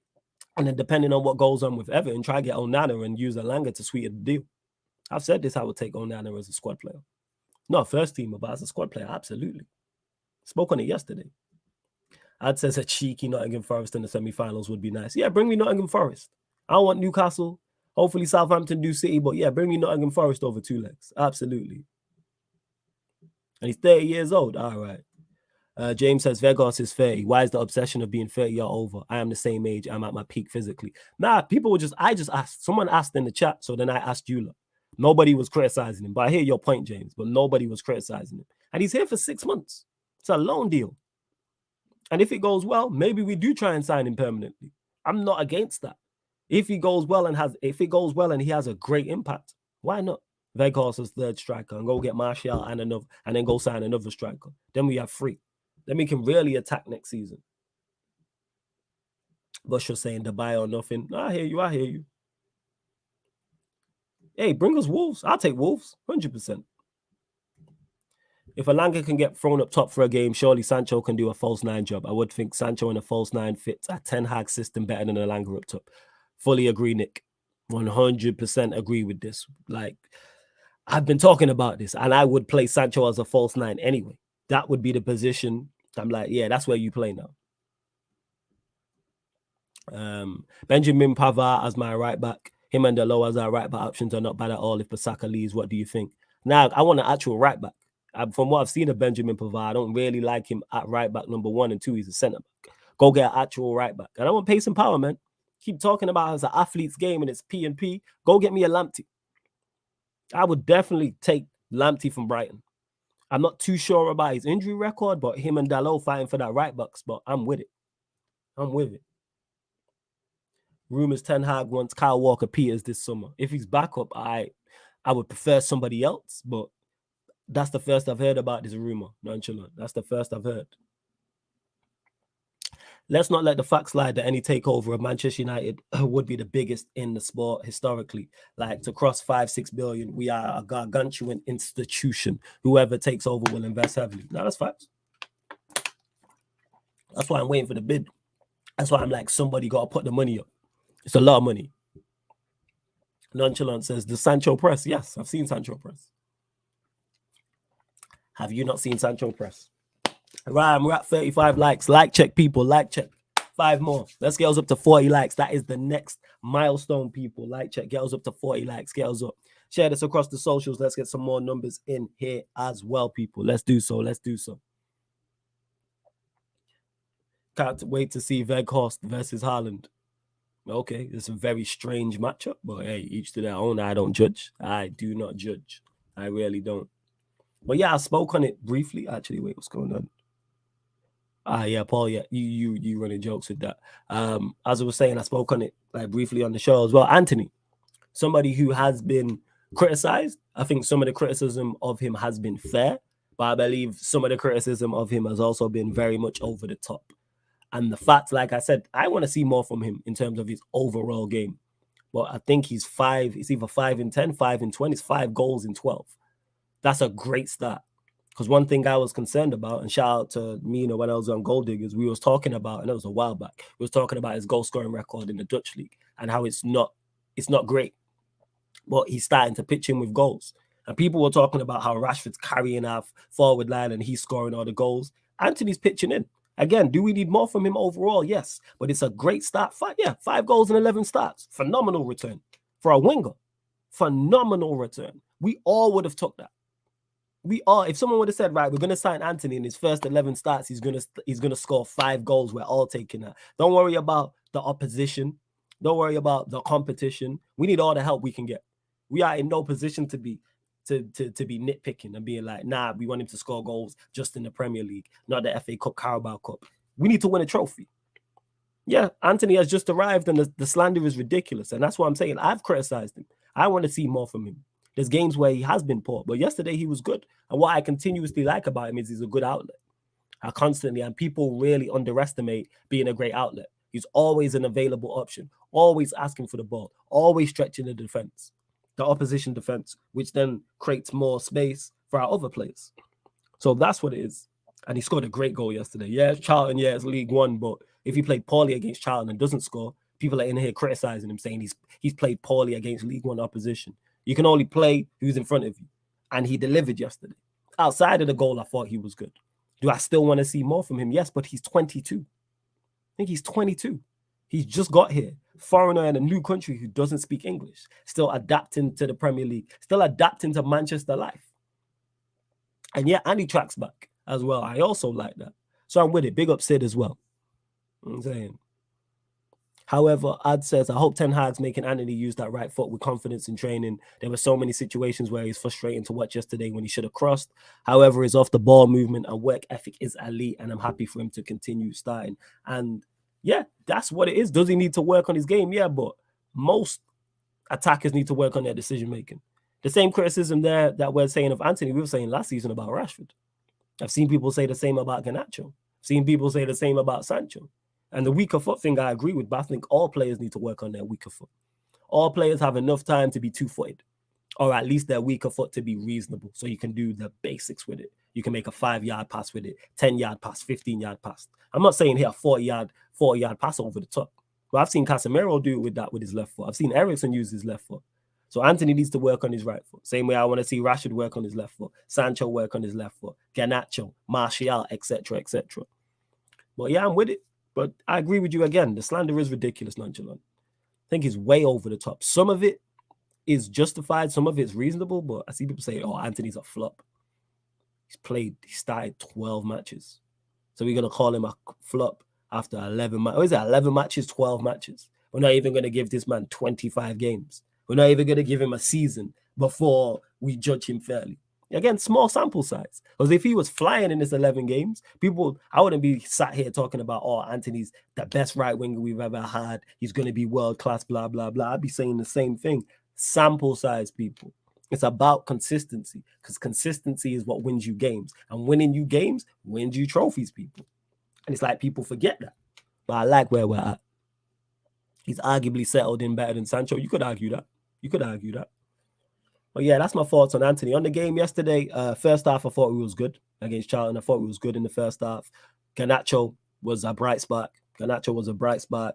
and then depending on what goes on with Everton, try to get Onana and use Alanga to sweeten the deal. I've said this, I would take Onana as a squad player. Not first teamer, but as a squad player, absolutely. Spoke on it yesterday. I'd say a cheeky Nottingham Forest in the semi-finals would be nice. Yeah, bring me Nottingham Forest. I don't want Newcastle. Hopefully Southampton do City, but yeah, bring me Nottingham Forest over 2 legs. Absolutely. And he's 30 years old. All right. James says, Weghorst is 30. Why is the obsession of being 30 or over? I am the same age. I'm at my peak physically. Nah, people were I just asked. Someone asked in the chat, so then I asked you. Nobody was criticizing him. But I hear your point, James, but nobody was criticizing him. And he's here for 6 months. It's a loan deal. And if it goes well, maybe we do try and sign him permanently. I'm not against that. If it goes well and he has a great impact, why not? Weghorst is third striker and go get Martial and then go sign another striker. Then we have 3. Then we can really attack next season. Bushra saying Dubai or nothing. I hear you. Hey, bring us Wolves. I'll take Wolves, 100%. If Alanga can get thrown up top for a game, surely Sancho can do a false 9 job. I would think Sancho in a false 9 fits a Ten Hag system better than Alanga up top. Fully agree, Nick. 100% agree with this. Like, I've been talking about this, and I would play Sancho as a false 9 anyway. That would be the position. I'm like, yeah, that's where you play now. Benjamin Pavard as my right back. Him and Delo as our right back options are not bad at all. If Basaka leaves, what do you think? Now, I want an actual right back. From what I've seen of Benjamin Pavard, I don't really like him at right back number 1 and 2. He's a centre back. Go get an actual right back. And I want pace and power, man. Keep talking about as an athlete's game and it's P&P. Go get me a Lamptey. I would definitely take Lamptey from Brighton. I'm not too sure about his injury record, but him and Dalot fighting for that right back spot, I'm with it. I'm with it. Rumors Ten Hag wants Kyle Walker-Peters this summer. If he's back up, I would prefer somebody else, but that's the first I've heard about this rumor. Nonchalant. That's the first I've heard. Let's not let the fact slide that any takeover of Manchester United would be the biggest in the sport historically. Like, to cross 5-6 billion, we are a gargantuan institution. Whoever takes over will invest heavily. No, that's facts. That's why I'm waiting for the bid. That's why I'm like, somebody got to put the money up. It's a lot of money. Nonchalant says, the Sancho press. Yes, I've seen Sancho press. Have you not seen Sancho press? Right, we're at 35 likes. Like check, people. Like check. 5 more. Let's get us up to 40 likes. That is the next milestone, people. Like check. Get us up to 40 likes. Get us up. Share this across the socials. Let's get some more numbers in here as well, people. Let's do so. Let's do so. Can't wait to see Weghorst versus Haaland. Okay, it's a very strange matchup, but hey, each to their own. I don't judge. I do not judge. I really don't. But yeah, I spoke on it briefly. Actually, wait, what's going on? Yeah, Paul, yeah, you running jokes with that. As I was saying, I spoke on it like briefly on the show as well. Anthony, somebody who has been criticized. I think some of the criticism of him has been fair, but I believe some of the criticism of him has also been very much over the top. And the fact, like I said, I want to see more from him in terms of his overall game. But I think he's either 5 in 10, 5 in 20, it's 5 goals in 12. That's a great start. Because one thing I was concerned about, and shout out to me, when I was on Gold Diggers, we was talking about, and it was a while back, we was talking about his goal scoring record in the Dutch league and how it's not great. But he's starting to pitch in with goals. And people were talking about how Rashford's carrying our forward line and he's scoring all the goals. Anthony's pitching in. Again, do we need more from him overall? Yes. But it's a great start. 5 goals and 11 starts. Phenomenal return. For a winger. Phenomenal return. We all would have took that. If someone would have said, right, we're going to sign Anthony in his first 11 starts, he's going to score 5 goals, we're all taking that. Don't worry about the opposition. Don't worry about the competition. We need all the help we can get. We are in no position to be nitpicking and being like, nah, we want him to score goals just in the Premier League, not the FA Cup, Carabao Cup. We need to win a trophy. Yeah, Anthony has just arrived and the slander is ridiculous. And that's what I'm saying. I've criticized him. I want to see more from him. There's games where he has been poor, but yesterday he was good. And what I continuously like about him is he's a good outlet. And people really underestimate being a great outlet. He's always an available option, always asking for the ball, always stretching the defense, the opposition defense, which then creates more space for our other players. So that's what it is. And he scored a great goal yesterday. Yeah, it's Charlton, yeah, it's League One, but if he played poorly against Charlton and doesn't score, people are in here criticizing him, saying he's played poorly against League One opposition. You can only play who's in front of you. And he delivered yesterday. Outside of the goal, I thought he was good. Do I still want to see more from him? Yes, but he's 22. I think he's 22. He's just got here. Foreigner in a new country who doesn't speak English. Still adapting to the Premier League. Still adapting to Manchester life. And yeah, and he tracks back as well. I also like that. So I'm with it. Big up Sid as well. I'm saying. However, Ad says, I hope Ten Hag's making Anthony use that right foot with confidence in training. There were so many situations where he's frustrating to watch yesterday when he should have crossed. However, his off-the-ball movement and work ethic is elite, and I'm happy for him to continue starting. And yeah, that's what it is. Does he need to work on his game? Yeah, but most attackers need to work on their decision-making. The same criticism there that we're saying of Anthony, we were saying last season about Rashford. I've seen people say the same about Garnacho. I've seen people say the same about Sancho. And the weaker foot thing, I agree with, but I think all players need to work on their weaker foot. All players have enough time to be two-footed, or at least their weaker foot to be reasonable, so you can do the basics with it. You can make a 5-yard pass with it, 10-yard pass, 15-yard pass. I'm not saying here a 40-yard pass over the top, but I've seen Casemiro do it with his left foot. I've seen Eriksen use his left foot. So Anthony needs to work on his right foot. Same way I want to see Rashford work on his left foot, Sancho work on his left foot, Garnacho, Martial, etc., etc. But yeah, I'm with it. But I agree with you again. The slander is ridiculous, nonchalant. I think it's way over the top. Some of it is justified. Some of it's reasonable. But I see people say, oh, Anthony's a flop. He started 12 matches. So we're going to call him a flop after 11 matches. What is it? 11 matches, 12 matches. We're not even going to give this man 25 games. We're not even going to give him a season before we judge him fairly. Again, small sample size. Because if he was flying in his 11 games, I wouldn't be sat here talking about, oh, Anthony's the best right winger we've ever had. He's going to be world class, blah, blah, blah. I'd be saying the same thing. Sample size, people. It's about consistency, because consistency is what wins you games. And winning you games wins you trophies, people. And it's like people forget that. But I like where we're at. He's arguably settled in better than Sancho. You could argue that. But yeah, that's my thoughts on Anthony. On the game yesterday, first half, I thought he was good against Charlton. I thought he was good in the first half. Garnacho was a bright spot.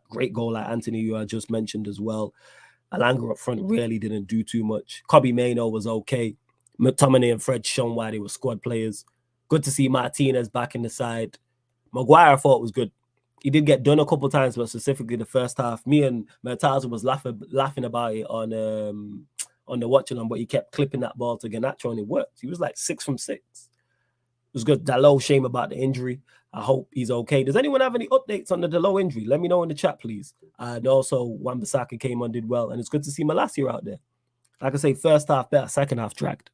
Great goal like Anthony, you just mentioned as well. Alanga up front really didn't do too much. Kobbie Mainoo was okay. McTominay and Fred shown why they were squad players. Good to see Martinez back in the side. Maguire, I thought was good. He did get done a couple times, but specifically the first half. Me and Mertaza was laughing about it on the watching on, but he kept clipping that ball to Garnacho and it worked. He was like 6 from 6. It was good. Dalot, shame about the injury. I hope he's okay. Does anyone have any updates on the Dalot injury? Let me know in the chat, please. And also, Wan-Bissaka came on, did well. And it's good to see Malacia out there. Like I say, first half better, second half dragged.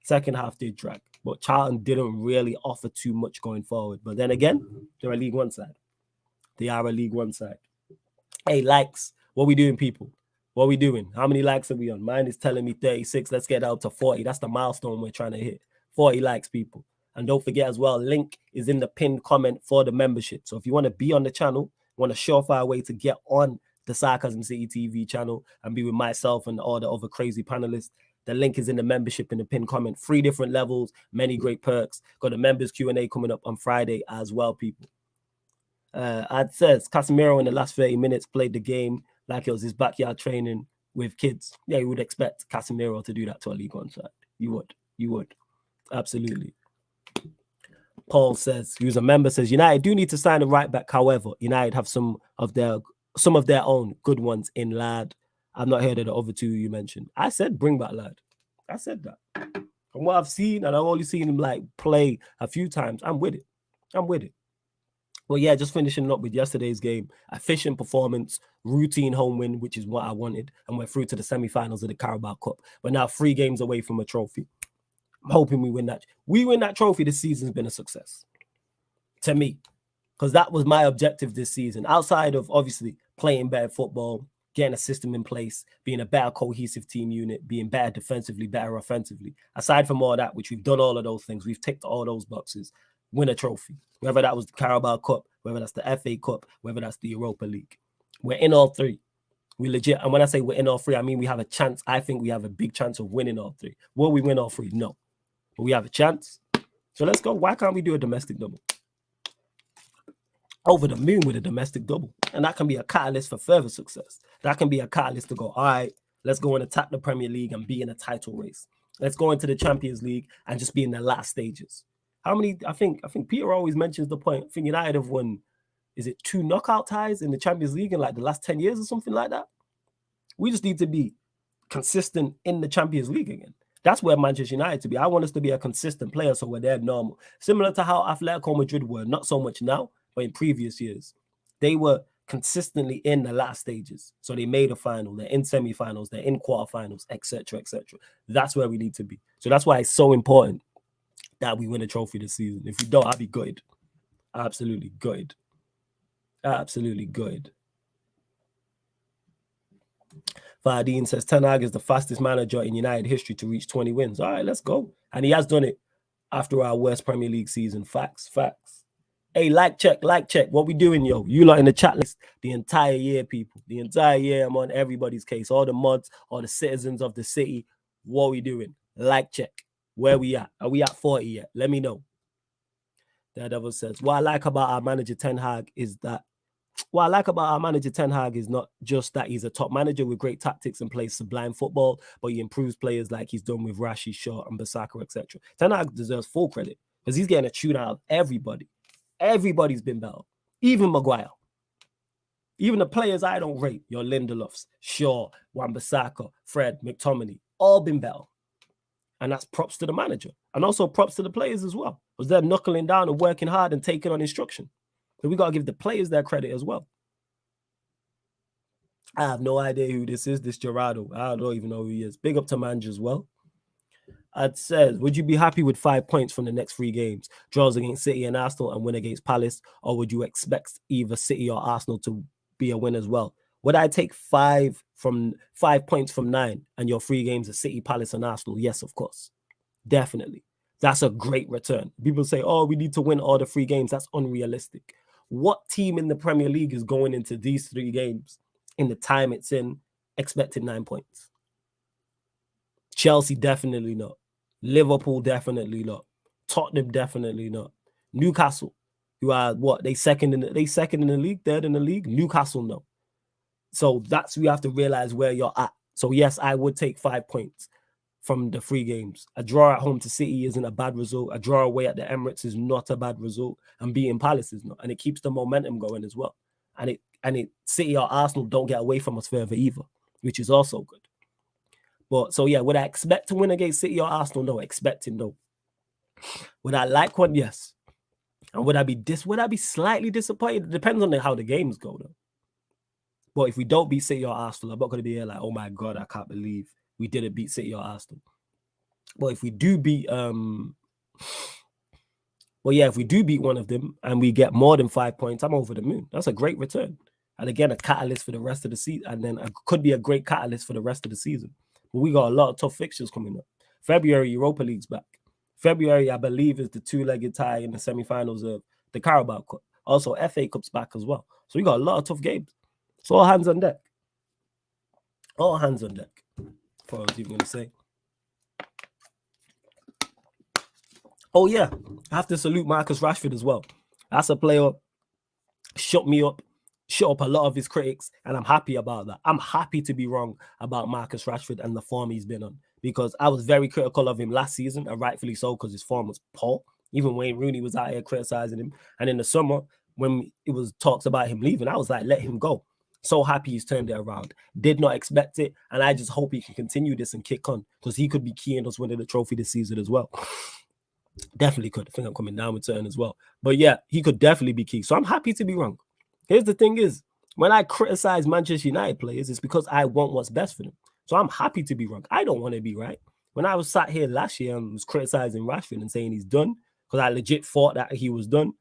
Second half did drag. But Charlton didn't really offer too much going forward. But then again, they're a League One side. They are a League One side. Hey, likes. What we doing, people? What are we doing? How many likes are we on? Mine is telling me 36. Let's get out to 40. That's the milestone we're trying to hit. 40 likes, people. And don't forget as well, link is in the pinned comment for the membership. So if you want to be on the channel, want a surefire way to get on the Sarcasm City TV channel and be with myself and all the other crazy panelists, the link is in the membership in the pinned comment. 3 different levels, many great perks. Got a members Q&A coming up on Friday as well, people. Ad says, Casemiro in the last 30 minutes played the game like it was his backyard training with kids. Yeah, you would expect Casemiro to do that to a League One side. You would. Absolutely. Paul says, he was a member, says, United do need to sign a right back. However, United have some of their own good ones in Lad. I've not heard of the other 2 you mentioned. I said bring back Lad. I said that. From what I've seen, and I've only seen him like play a few times, I'm with it. Well, yeah, just finishing up with yesterday's game. Efficient performance, routine home win, which is what I wanted. And we're through to the semi-finals of the Carabao Cup. We're now 3 games away from a trophy. I'm hoping we win that. We win that trophy this season's been a success. To me. Because that was my objective this season. Outside of, obviously, playing better football, getting a system in place, being a better cohesive team unit, being better defensively, better offensively. Aside from all that, which we've done all of those things, we've ticked all those boxes, win a trophy. Whether that was the Carabao Cup, whether that's the FA Cup, whether that's the Europa League. We're in all 3. We legit, and when I say we're in all 3, I mean we have a chance. I think we have a big chance of winning all 3. Will we win all 3? No. But we have a chance. So let's go. Why can't we do a domestic double? Over the moon with a domestic double. And that can be a catalyst for further success. That can be a catalyst to go, all right, let's go and attack the Premier League and be in a title race. Let's go into the Champions League and just be in the last stages. How many, I think Peter always mentions the point. I think United have won, is it 2 knockout ties in the Champions League in like the last 10 years or something like that? We just need to be consistent in the Champions League again. That's where Manchester United to be. I want us to be a consistent player so we're there normal. Similar to how Atletico Madrid were, not so much now, but in previous years. They were consistently in the last stages. So they made a final, they're in semi-finals, they're in quarterfinals, etc., etc. That's where we need to be. So that's why it's so important that we win a trophy this season. If we don't, I'll be gutted. Absolutely gutted. Absolutely gutted. Fardeen says, Ten Hag is the fastest manager in United history to reach 20 wins. All right, let's go. And he has done it after our worst Premier League season. Facts. Hey, like check. What we doing, yo? You lot in the chat list the entire year, people. The entire year, I'm on everybody's case. All the mods, all the citizens of the city. What we doing? Like check. Where we at? Are we at 40 yet? Let me know. Daredevil says, what I like about our manager Ten Hag is not just that he's a top manager with great tactics and plays sublime football, but he improves players like he's done with Rashford, Shaw, and Bissaka, etc. Ten Hag deserves full credit because he's getting a tune out of everybody. Everybody's been better. Even Maguire. Even the players I don't rate, your Lindelofs, Shaw, Wan-Bissaka, Fred, McTominay, all been better. And that's props to the manager. And also props to the players as well. Because they're knuckling down and working hard and taking on instruction. So we got to give the players their credit as well. I have no idea who this is, this Gerardo. I don't even know who he is. Big up to manager as well. It says, would you be happy with 5 points from the next 3 games? Draws against City and Arsenal and win against Palace? Or would you expect either City or Arsenal to be a win as well? Would I take 5 points from 9 and your 3 games are City, Palace, and Arsenal? Yes, of course. Definitely. That's a great return. People say, oh, we need to win all the 3 games. That's unrealistic. What team in the Premier League is going into these 3 games in the time it's in expecting 9 points? Chelsea, definitely not. Liverpool, definitely not. Tottenham, definitely not. Newcastle, who are what? They second in the league, third in the league. Newcastle, no. So that's, we have to realize where you're at. So yes, I would take 5 points from the 3 games. A draw at home to City isn't a bad result. A draw away at the Emirates is not a bad result. And beating Palace is not. And it keeps the momentum going as well. And City or Arsenal don't get away from us further either, which is also good. But so yeah, would I expect to win against City or Arsenal? No, expecting no. Would I like one? Yes. And would I be slightly disappointed? It depends on how the games go though. But if we don't beat City or Arsenal, I'm not going to be here like, oh my God, I can't believe we didn't beat City or Arsenal. But if we do beat, if we do beat one of them and we get more than 5 points, I'm over the moon. That's a great return. And again, a catalyst for the rest of the season. And then could be a great catalyst for the rest of the season. But we got a lot of tough fixtures coming up. February, Europa League's back. February, I believe, is the two-legged tie in the semi-finals of the Carabao Cup. Also, FA Cup's back as well. So we got a lot of tough games. So all hands on deck. All hands on deck. That's what I was even going to say. Oh, yeah. I have to salute Marcus Rashford as well. That's a player shut up a lot of his critics, and I'm happy about that. I'm happy to be wrong about Marcus Rashford and the form he's been on, because I was very critical of him last season, and rightfully so, because his form was poor. Even Wayne Rooney was out here criticizing him. And in the summer, when it was talks about him leaving, I was like, let him go. So happy he's turned it around. Did not expect it, and I just hope he can continue this and kick on, because he could be key in us winning the trophy this season as well. Definitely could. I think I'm coming down with turn as well. But yeah, he could definitely be key. So I'm happy to be wrong. Here's the thing is, when I criticize Manchester United players, it's because I want what's best for them. So I'm happy to be wrong. I don't want to be right. When I was sat here last year and was criticizing Rashford and saying he's done, because I legit thought that he was done,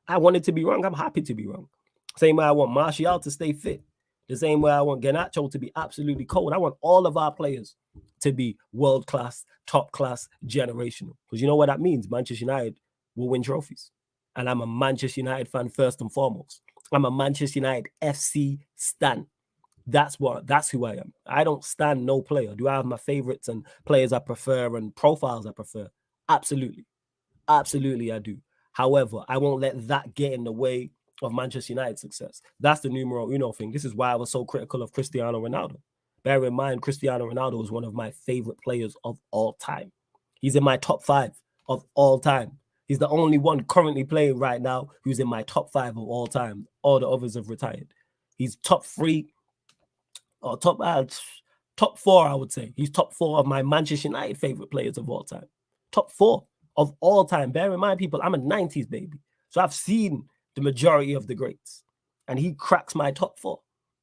I wanted to be wrong. I'm happy to be wrong. Same way I want Martial to stay fit. The same way I want Garnacho to be absolutely cold. I want all of our players to be world-class, top-class, generational. Because you know what that means? Manchester United will win trophies. And I'm a Manchester United fan first and foremost. I'm a Manchester United FC stan. That's who I am. I don't stand no player. Do I have my favorites and players I prefer and profiles I prefer? Absolutely. Absolutely, I do. However, I won't let that get in the way of Manchester United's success. That's the numero uno thing. This is why I was so critical of Cristiano Ronaldo. Bear in mind, Cristiano Ronaldo is one of my favorite players of all time. He's in my top 5 of all time. He's the only one currently playing right now who's in my top 5 of all time. All the others have retired. He's top 3 or top 4, I would say. He's top 4 of my Manchester United favorite players of all time. Top 4 of all time. Bear in mind, people, I'm a 90s baby. So I've seen the majority of the greats. And he cracks my top 4.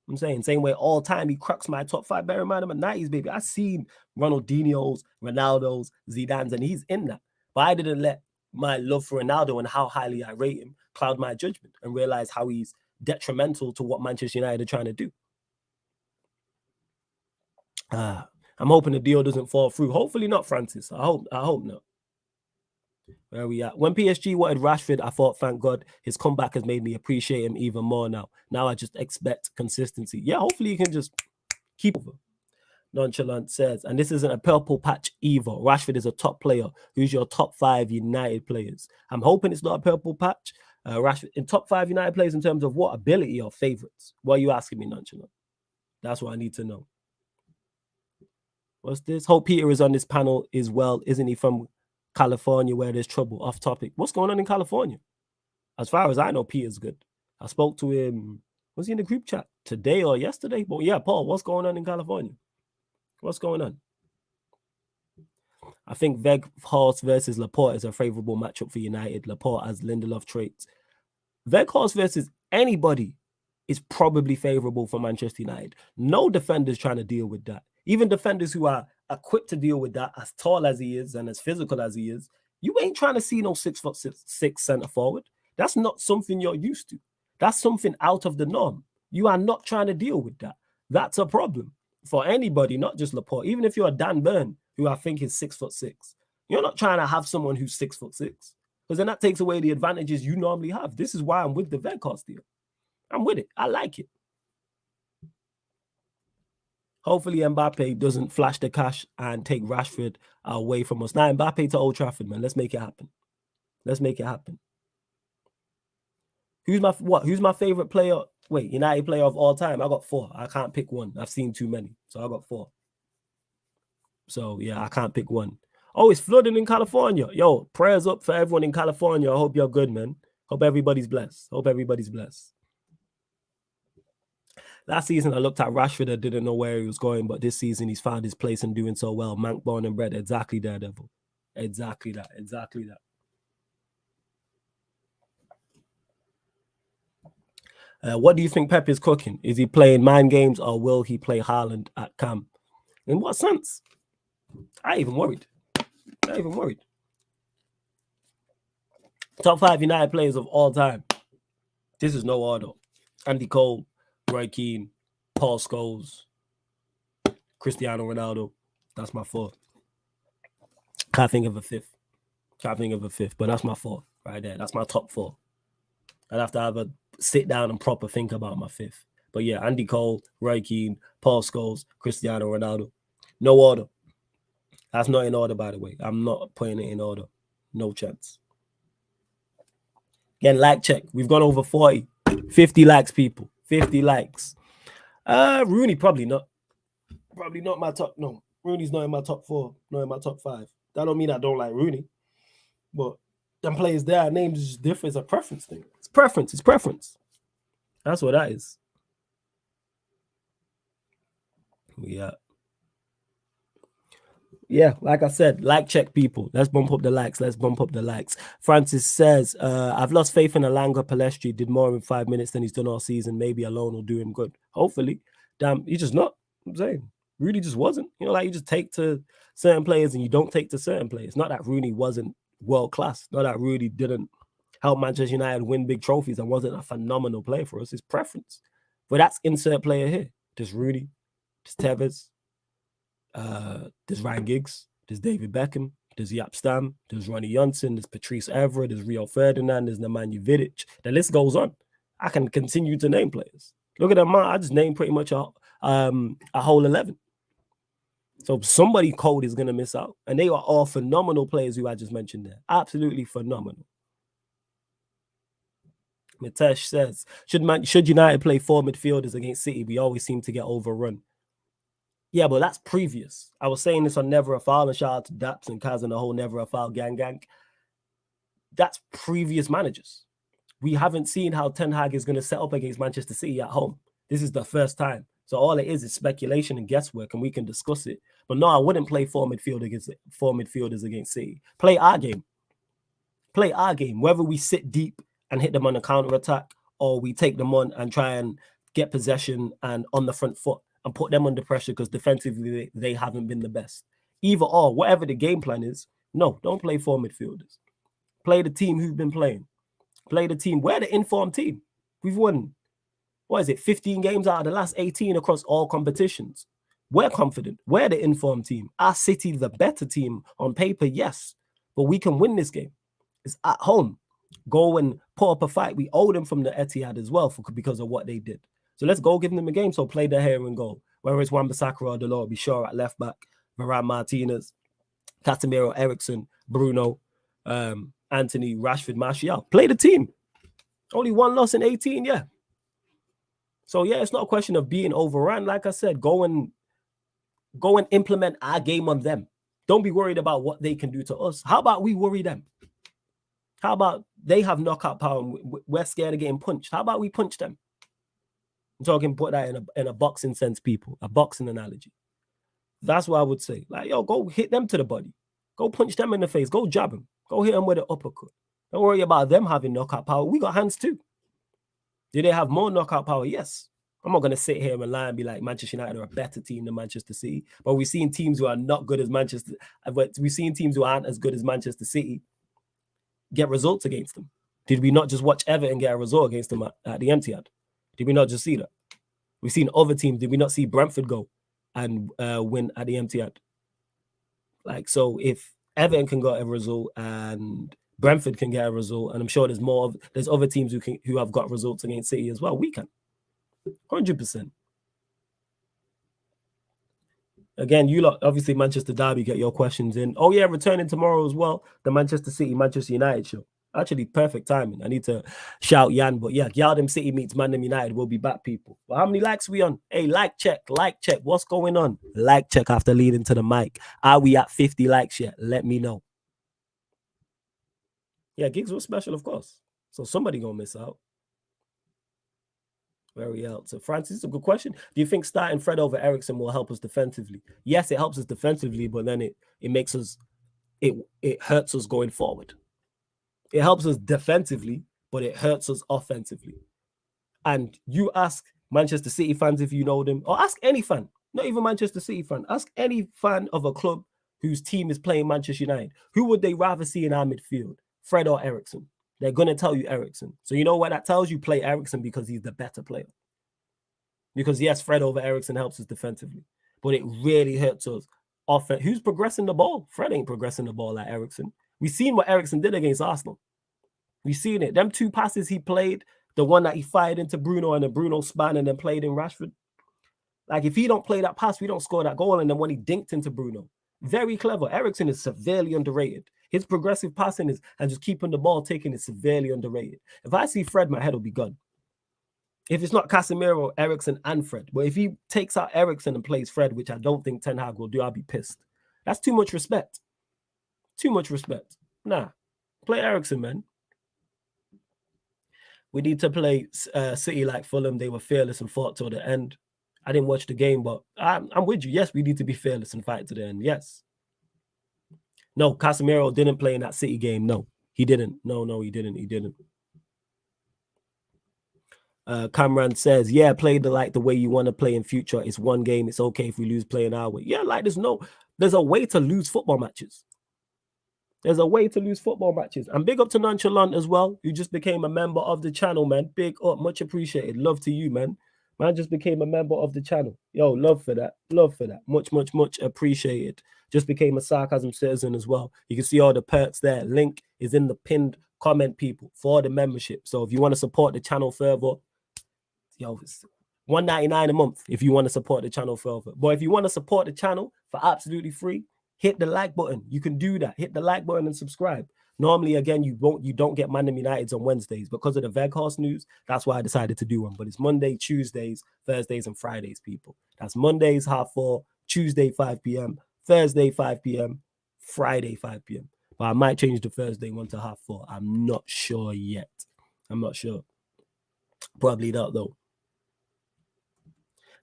I'm saying, same way all time, he cracks my top 5. Bear in mind, I'm a 90s baby. I've seen Ronaldinho's, Ronaldo's, Zidane's, and he's in that. But I didn't let my love for Ronaldo and how highly I rate him cloud my judgment and realize how he's detrimental to what Manchester United are trying to do. I'm hoping the deal doesn't fall through. Hopefully not, Francis. I hope not. Where are we at? When PSG wanted Rashford, I thought, thank God, his comeback has made me appreciate him even more now. Now I just expect consistency. Yeah, hopefully you can just keep over. Nonchalant says, and this isn't a purple patch either. Rashford is a top player. Who's your top 5 United players? I'm hoping it's not a purple patch. Rashford in top 5 United players in terms of what ability or favorites? What are you asking me, Nonchalant? That's what I need to know. What's this? Hope Peter is on this panel as well. Isn't he from California where there's trouble? Off topic. What's going on in California? As far as I know, Peter's good. I spoke to him. Was he in the group chat today or yesterday? But yeah, Paul, what's going on in California? What's going on? I think Weghorst versus Laporte is a favorable matchup for United. Laporte has Lindelof traits. Weghorst versus anybody is probably favorable for Manchester United. No defenders trying to deal with that. Even defenders who are equipped to deal with that, as tall as he is and as physical as he is, you ain't trying to see no 6'6" centre forward. That's not something you're used to. That's something out of the norm. You are not trying to deal with that. That's a problem for anybody, not just Laporte. Even if you're a Dan Burn, who I think is 6'6", you're not trying to have someone who's 6'6", because then that takes away the advantages you normally have. This is why I'm with the Weghorst deal. I'm with it. I like it. Hopefully Mbappe doesn't flash the cash and take Rashford away from us. Now Mbappe to Old Trafford, man. Let's make it happen. Let's make it happen. Who's my favorite player? Wait, United player of all time? I got 4. I can't pick one. I've seen too many. So I got 4. So yeah, I can't pick one. Oh, it's flooding in California. Yo, prayers up for everyone in California. I hope you're good, man. Hope everybody's blessed. Hope everybody's blessed. Last season, I looked at Rashford. I didn't know where he was going, but this season, he's found his place and doing so well. Mank, born and bred. Exactly, Daredevil. Exactly that. Exactly that. What do you think Pep is cooking? Is he playing mind games or will he play Haaland at camp? In what sense? I ain't even worried. Top 5 United players of all time. This is no order. Andy Cole, Roy Keane, Paul Scholes, Cristiano Ronaldo. That's my fourth. Can't think of a fifth. But that's my fourth right there. That's my top four. I'd have to have a sit down and proper think about my fifth. But yeah, Andy Cole, Roy Keane, Paul Scholes, Cristiano Ronaldo. No order. That's not in order, by the way. I'm not putting it in order. No chance. Again, like check. We've gone over 40. 50 likes, people. 50 likes. Rooney, probably not. Probably not my top. No, Rooney's not in my top four. Not in my top five. That don't mean I don't like Rooney. But them players there, names is just different. It's a preference thing. It's preference. It's preference. That's what that is. Yeah. Yeah, like I said, like check, people. Let's bump up the likes. Francis says, I've lost faith in Alanga. Palestri did more in 5 minutes than he's done all season. Maybe alone will do him good. Hopefully. Damn, he's just not. I'm saying. Really just wasn't. Like you just take to certain players and you don't take to certain players. Not that Rooney wasn't world class. Not that Rooney didn't help Manchester United win big trophies and wasn't a phenomenal player for us. It's preference. But that's insert player here. There's Rooney. There's Tevez. There's Ryan Giggs, there's David Beckham, there's Jaap Stam, there's Ronnie Johnson, there's Patrice Evra, there's Rio Ferdinand, there's Nemanja Vidic. The list goes on. I can continue to name players. Look at them. I just named pretty much a whole 11. So somebody cold is going to miss out. And they are all phenomenal players who I just mentioned there. Absolutely phenomenal. Mitesh says, should United play 4 midfielders against City? We always seem to get overrun. Yeah, but that's previous. I was saying this on Never a Foul, and shout out to Daps and Kaz and the whole Never a Foul gang. That's previous managers. We haven't seen how Ten Hag is going to set up against Manchester City at home. This is the first time. So all it is speculation and guesswork, and we can discuss it. But no, I wouldn't play 4 midfielders against City. Play our game. Whether we sit deep and hit them on a counter-attack, or we take them on and try and get possession and on the front foot and put them under pressure because defensively they haven't been the best. Either or, whatever the game plan is, no, don't play 4 midfielders. Play the team who've been playing. Play the team. We're the informed team. We've won, 15 games out of the last 18 across all competitions. We're confident. We're the informed team. Our City, the better team on paper, yes. But we can win this game. It's at home. Go and put up a fight. We owe them from the Etihad as well because of what they did. So let's go give them a game. So play De Gea and goal. Whether it's Wan-Bissaka or Delort, be sure at left back. Varane, Martinez, Casemiro, Eriksen, Bruno, Anthony, Rashford, Martial. Play the team. Only 1 loss in 18, yeah. So yeah, it's not a question of being overrun. Like I said, go and implement our game on them. Don't be worried about what they can do to us. How about we worry them? How about they have knockout power and we're scared of getting punched? How about we punch them? I'm talking, put that in a boxing sense, people. A boxing analogy. That's what I would say. Like, yo, go hit them to the body. Go punch them in the face. Go jab them. Go hit them with an uppercut. Don't worry about them having knockout power. We got hands too. Do they have more knockout power? Yes. I'm not going to sit here and lie and be like Manchester United are a better team than Manchester City. But we've seen teams who are not good as Manchester. We've seen teams who aren't as good as Manchester City get results against them. Did we not just watch Everton get a result against them at the Etihad? Did we not just see that? We've seen other teams. Did we not see Brentford go and win at the Etihad? Like, so if Everton can get a result and Brentford can get a result, and I'm sure there's other teams who have got results against City as well, we can. 100%. Again, you lot, obviously Manchester Derby, get your questions in. Oh yeah, returning tomorrow as well, the Manchester City, Manchester United show. Actually, perfect timing. I need to shout Jan, but yeah, Yardem City meets ManDem United. We'll be back, people. Well, how many likes are we on? Hey, like check. What's going on? Like check after leading to the mic. Are we at 50 likes yet? Let me know. Yeah, gigs were special, of course. So somebody gonna miss out. Very out. So Francis, a good question. Do you think starting Fred over Eriksen will help us defensively? Yes, it helps us defensively, but then it makes us, it hurts us going forward. It helps us defensively, but it hurts us offensively. And you ask Manchester City fans if you know them, or ask any fan, not even Manchester City fan, ask any fan of a club whose team is playing Manchester United. Who would they rather see in our midfield, Fred or Eriksen? They're going to tell you Eriksen. So you know what that tells you? Play Eriksen because he's the better player. Because yes, Fred over Eriksen helps us defensively, but it really hurts us. Who's progressing the ball? Fred ain't progressing the ball like Eriksen. We seen what Eriksen did against Arsenal. We seen it. Them 2 passes he played, the one that he fired into Bruno and then Bruno span and then played in Rashford. Like, if he don't play that pass, we don't score that goal. And then when he dinked into Bruno, very clever. Eriksen is severely underrated. His progressive passing is and just keeping the ball taken is severely underrated. If I see Fred, my head will be gone. If it's not Casemiro, Eriksen, and Fred, but if he takes out Eriksen and plays Fred, which I don't think Ten Hag will do, I'll be pissed. That's too much respect. Too much respect. Nah, play Eriksen, man. We need to play City like Fulham. They were fearless and fought till the end. I didn't watch the game, but I'm with you. Yes, we need to be fearless and fight to the end. Yes. No, Casemiro didn't play in that City game. No, he didn't. No, he didn't. He didn't. Cameron says, yeah, play the way you want to play in future. It's one game. It's okay if we lose playing our way. Yeah, like there's a way to lose football matches. There's a way to lose football matches. And big up to Nonchalant as well, who just became a member of the channel, man. Big up, much appreciated. Love to you, man. Man just became a member of the channel. Yo, love for that. Love for that. Much appreciated. Just became a Sarcasm citizen as well. You can see all the perks there. Link is in the pinned comment, people, for the membership. So if you want to support the channel further, yo, it's $1.99 a month if you want to support the channel further. But if you want to support the channel for absolutely free, hit the like button. You can do that. Hit the like button and subscribe. Normally, again, you don't get ManDem Uniteds on Wednesdays because of the Weghorst news. That's why I decided to do one. But it's Monday, Tuesdays, Thursdays, and Fridays, people. That's Mondays 4:30, Tuesday 5 p.m., Thursday 5 p.m., Friday 5 p.m. But I might change the Thursday one to 4:30. I'm not sure yet. I'm not sure. Probably not, though.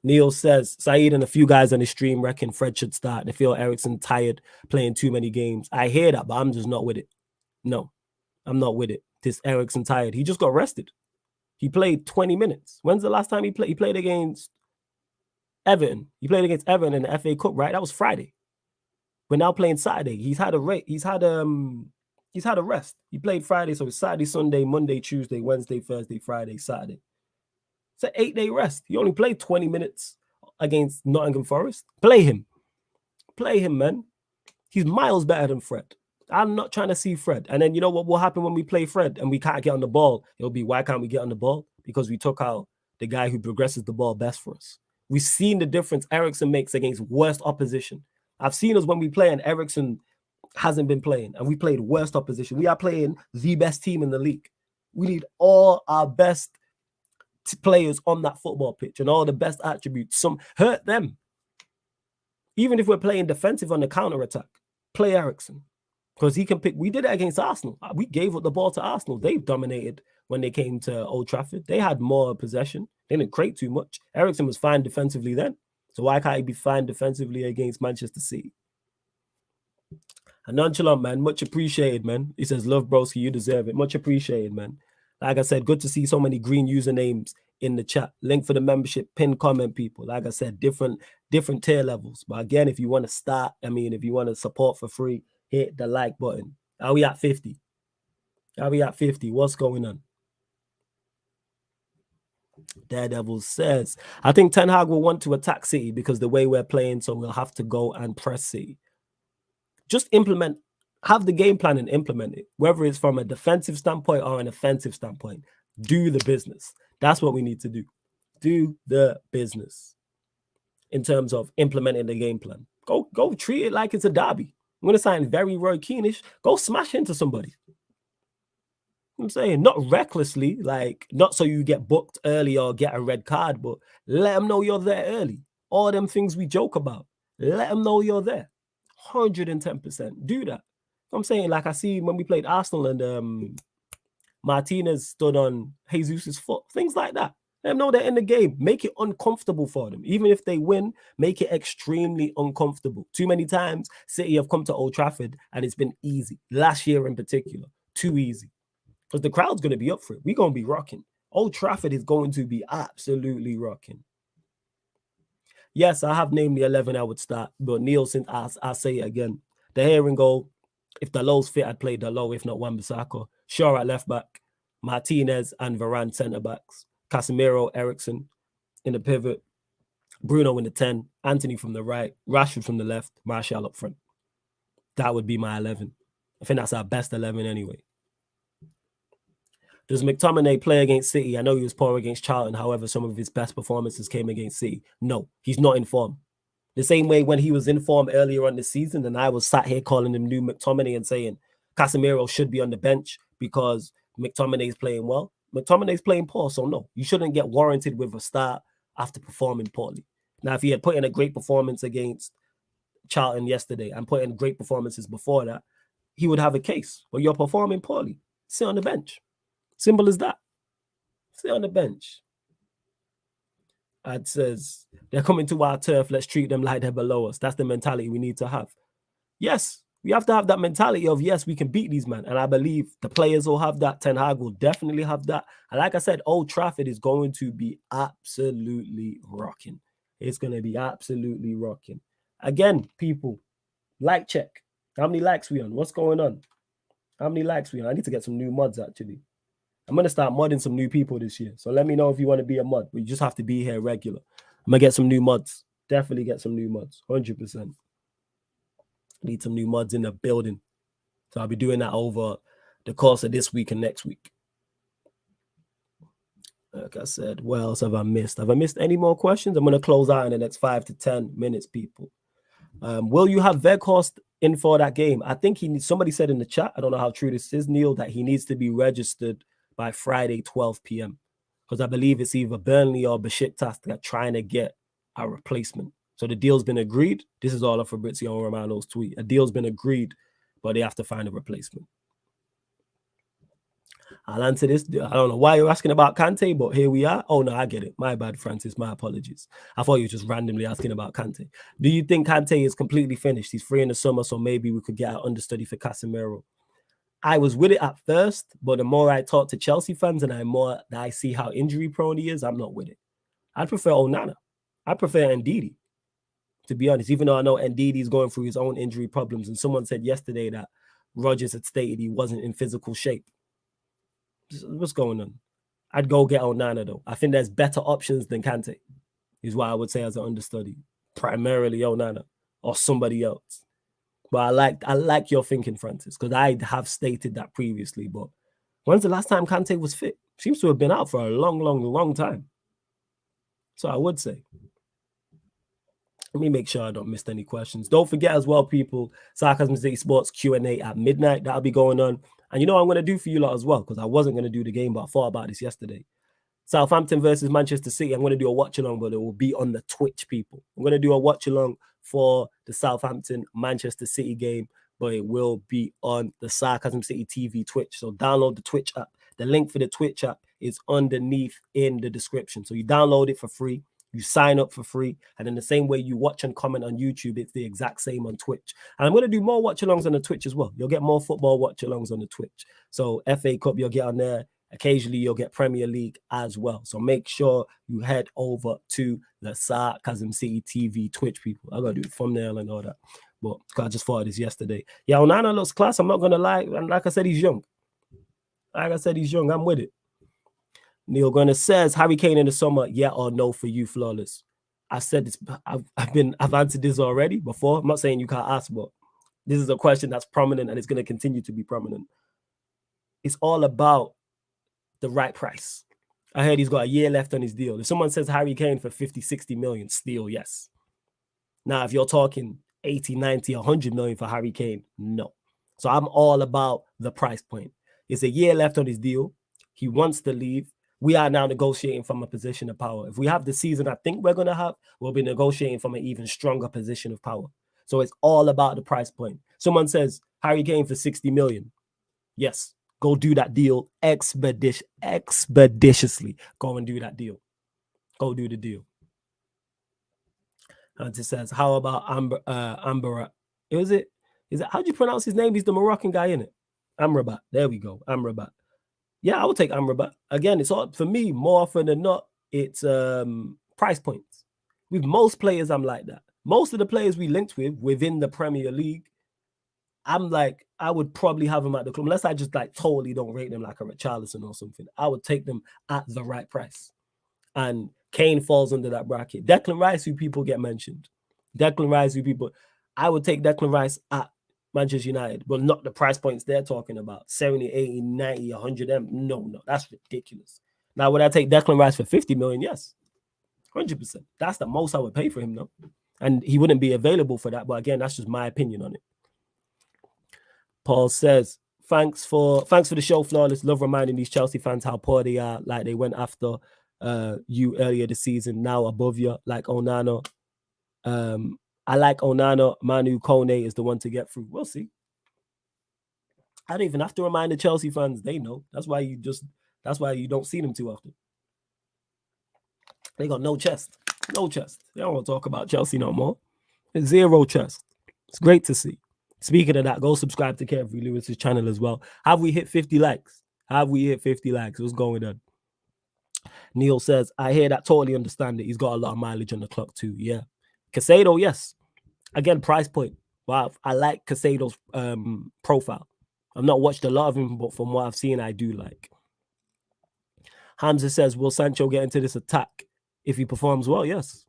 Neil says, Saeed and a few guys on the stream reckon Fred should start. They feel Eriksen tired playing too many games. I hear that, but I'm just not with it. No, I'm not with it. This Eriksen tired. He just got rested. He played 20 minutes. When's the last time he played? He played against Everton. He played against Everton in the FA Cup, right? That was Friday. We're now playing Saturday. He's had a rest. He played Friday, so it's Saturday, Sunday, Monday, Tuesday, Wednesday, Thursday, Friday, Saturday. It's an 8-day rest. He only played 20 minutes against Nottingham Forest. Play him. Play him, man. He's miles better than Fred. I'm not trying to see Fred. And then you know what will happen when we play Fred and we can't get on the ball? It'll be, why can't we get on the ball? Because we took out the guy who progresses the ball best for us. We've seen the difference Eriksen makes against worst opposition. I've seen us when we play and Eriksen hasn't been playing and we played worst opposition. We are playing the best team in the league. We need all our best players on that football pitch and all the best attributes. Some hurt them. Even if we're playing defensive on the counter-attack, play Eriksen. Because he can pick. We did it against Arsenal. We gave up the ball to Arsenal. They dominated when they came to Old Trafford. They had more possession. They didn't create too much. Eriksen was fine defensively then. So why can't he be fine defensively against Manchester City? A nonchalant, man. Much appreciated, man. He says, love, broski, you deserve it. Much appreciated, man. Like I said, good to see so many green usernames in the chat. Link for the membership, pin comment, people. Like I said, different tier levels. But again, if you want to start, if you want to support for free, hit the like button. Are we at 50? Are we at 50? What's going on? Daredevil says, I think Ten Hag will want to attack City because the way we're playing, so we'll have to go and press City. Just have the game plan and implement it, whether it's from a defensive standpoint or an offensive standpoint. Do the business. That's what we need to do. Do the business in terms of implementing the game plan. Go treat it like it's a derby. I'm going to sign very Roy Keane-ish. Go smash into somebody. I'm saying not recklessly, like not so you get booked early or get a red card, but let them know you're there early. All them things we joke about. Let them know you're there. 110%. Do that. I'm saying, like I see when we played Arsenal and Martinez stood on Jesus' foot. Things like that. Let them know they're in the game. Make it uncomfortable for them. Even if they win, make it extremely uncomfortable. Too many times, City have come to Old Trafford and it's been easy. Last year in particular, too easy. Because the crowd's going to be up for it. We're going to be rocking. Old Trafford is going to be absolutely rocking. Yes, I have named the 11 I would start, but Neil, since I say it again, the Herring goal, if Dalot's fit, I'd play Dalot, if not Wan-Bissaka. Shaw at left back, Martinez and Varane centre backs, Casemiro, Eriksen, in the pivot, Bruno in the 10, Anthony from the right, Rashford from the left, Martial up front. That would be my 11. I think that's our best 11 anyway. Does McTominay play against City? I know he was poor against Charlton. However, some of his best performances came against City. No, he's not in form. The same way when he was in form earlier on the season, and I was sat here calling him new McTominay and saying Casemiro should be on the bench because McTominay is playing well. McTominay is playing poor, so no, you shouldn't get warranted with a start after performing poorly. Now, if he had put in a great performance against Charlton yesterday and put in great performances before that, he would have a case. But you're performing poorly. Sit on the bench. Simple as that. Sit on the bench. Ad says, they're coming to our turf. Let's treat them like they're below us. That's the mentality we need to have. Yes, we have to have that mentality of, yes, we can beat these men. And I believe the players will have that. Ten Hag will definitely have that. And like I said, Old Trafford is going to be absolutely rocking. It's going to be absolutely rocking. Again, people, like check. How many likes we on? What's going on? How many likes we on? I need to get some new mods, actually. I'm going to start modding some new people this year. So let me know if you want to be a mod. We just have to be here regular. I'm going to get some new mods. Definitely get some new mods. 100%. Need some new mods in the building. So I'll be doing that over the course of this week and next week. Like I said, what else have I missed? Have I missed any more questions? I'm going to close out in the next 5 to 10 minutes, people. Will you have Weghorst in for that game? I think somebody said in the chat, I don't know how true this is, Neil, that he needs to be registered by Friday, 12 p.m. Because I believe it's either Burnley or Besiktas that are trying to get a replacement. So the deal's been agreed. This is all of Fabrizio Romano's tweet. A deal's been agreed, but they have to find a replacement. I'll answer this. I don't know why you're asking about Kante, but here we are. Oh, no, I get it. My bad, Francis. My apologies. I thought you were just randomly asking about Kante. Do you think Kante is completely finished? He's free in the summer, so maybe we could get an understudy for Casemiro. I was with it at first, but the more I talk to Chelsea fans and I see how injury prone he is, I'm not with it. I'd prefer Onana. I prefer Ndidi, to be honest, even though I know Ndidi is going through his own injury problems. And someone said yesterday that Rodgers had stated he wasn't in physical shape. What's going on? I'd go get Onana, though. I think there's better options than Kante, is what I would say as an understudy. Primarily Onana or somebody else. But I like your thinking, Francis, because I have stated that previously. But when's the last time Kante was fit? Seems to have been out for a long time. So I would say. Let me make sure I don't miss any questions. Don't forget as well, people, Sarcasm City Sports Q&A at midnight. That'll be going on. And you know what I'm going to do for you lot as well, because I wasn't going to do the game, but I thought about this yesterday. Southampton versus Manchester City. I'm going to do a watch-along, but it will be on the Twitch, people. I'm going to do a watch-along for the Southampton-Manchester City game, but it will be on the Sarcasm City TV Twitch. So download the Twitch app. The link for the Twitch app is underneath in the description. So you download it for free. You sign up for free. And in the same way you watch and comment on YouTube, it's the exact same on Twitch. And I'm going to do more watch-alongs on the Twitch as well. You'll get more football watch-alongs on the Twitch. So FA Cup, you'll get on there. Occasionally, you'll get Premier League as well. So make sure you head over to the Sarcasm City TV Twitch, people. I got to do the thumbnail and all that. But I just thought of this yesterday. Yeah, Onana looks class. I'm not going to lie. And like I said, he's young. I'm with it. Neil Gunner says, Harry Kane in the summer, yeah or no for you, Flawless? I said this. I've answered this already before. I'm not saying you can't ask, but this is a question that's prominent and it's going to continue to be prominent. It's all about the right price. I heard he's got a year left on his deal. If someone says Harry Kane for 50, 60 million, still yes. Now, if you're talking 80, 90, 100 million for Harry Kane, no. So I'm all about the price point. It's a year left on his deal. He wants to leave. We are now negotiating from a position of power. If we have the season I think we're going to have, we'll be negotiating from an even stronger position of power. So it's all about the price point. Someone says Harry Kane for 60 million. Yes. Go do that deal expeditiously. Go and do that deal. Go do the deal. And it says, how about Amrabat? Is it? How do you pronounce his name? He's the Moroccan guy, isn't it? Amrabat. There we go. Amrabat. Yeah, I would take Amrabat. Again, it's all for me, more often than not, it's price points. With most players, I'm like that. Most of the players we linked with within the Premier League, I'm like, I would probably have them at the club, unless I just like totally don't rate them like a Richarlison or something. I would take them at the right price. And Kane falls under that bracket. Declan Rice, who people get mentioned. Declan Rice, who people... I would take Declan Rice at Manchester United, but not the price points they're talking about. 70, 80, 90, 100 M. No, that's ridiculous. Now, would I take Declan Rice for 50 million? Yes. 100%. That's the most I would pay for him, though. And he wouldn't be available for that. But again, that's just my opinion on it. Paul says, thanks for the show, Flawless. Love reminding these Chelsea fans how poor they are. Like they went after you earlier this season, now above you, like Onana. I like Onana. Manu Kone is the one to get through. We'll see. I don't even have to remind the Chelsea fans. They know. That's why you don't see them too often. They got no chest. No chest. They don't want to talk about Chelsea no more. It's zero chest. It's great to see. Speaking of that, go subscribe to Kevin Lewis's channel as well. Have we hit 50 likes? Have we hit 50 likes? What's going on? Neil says, I hear that, totally understand it. He's got a lot of mileage on the clock too. Yeah. Casado, yes. Again, price point. Wow, I like Casado's profile. I've not watched a lot of him, but from what I've seen, I do like. Hamza says, will Sancho get into this attack if he performs well? Yes.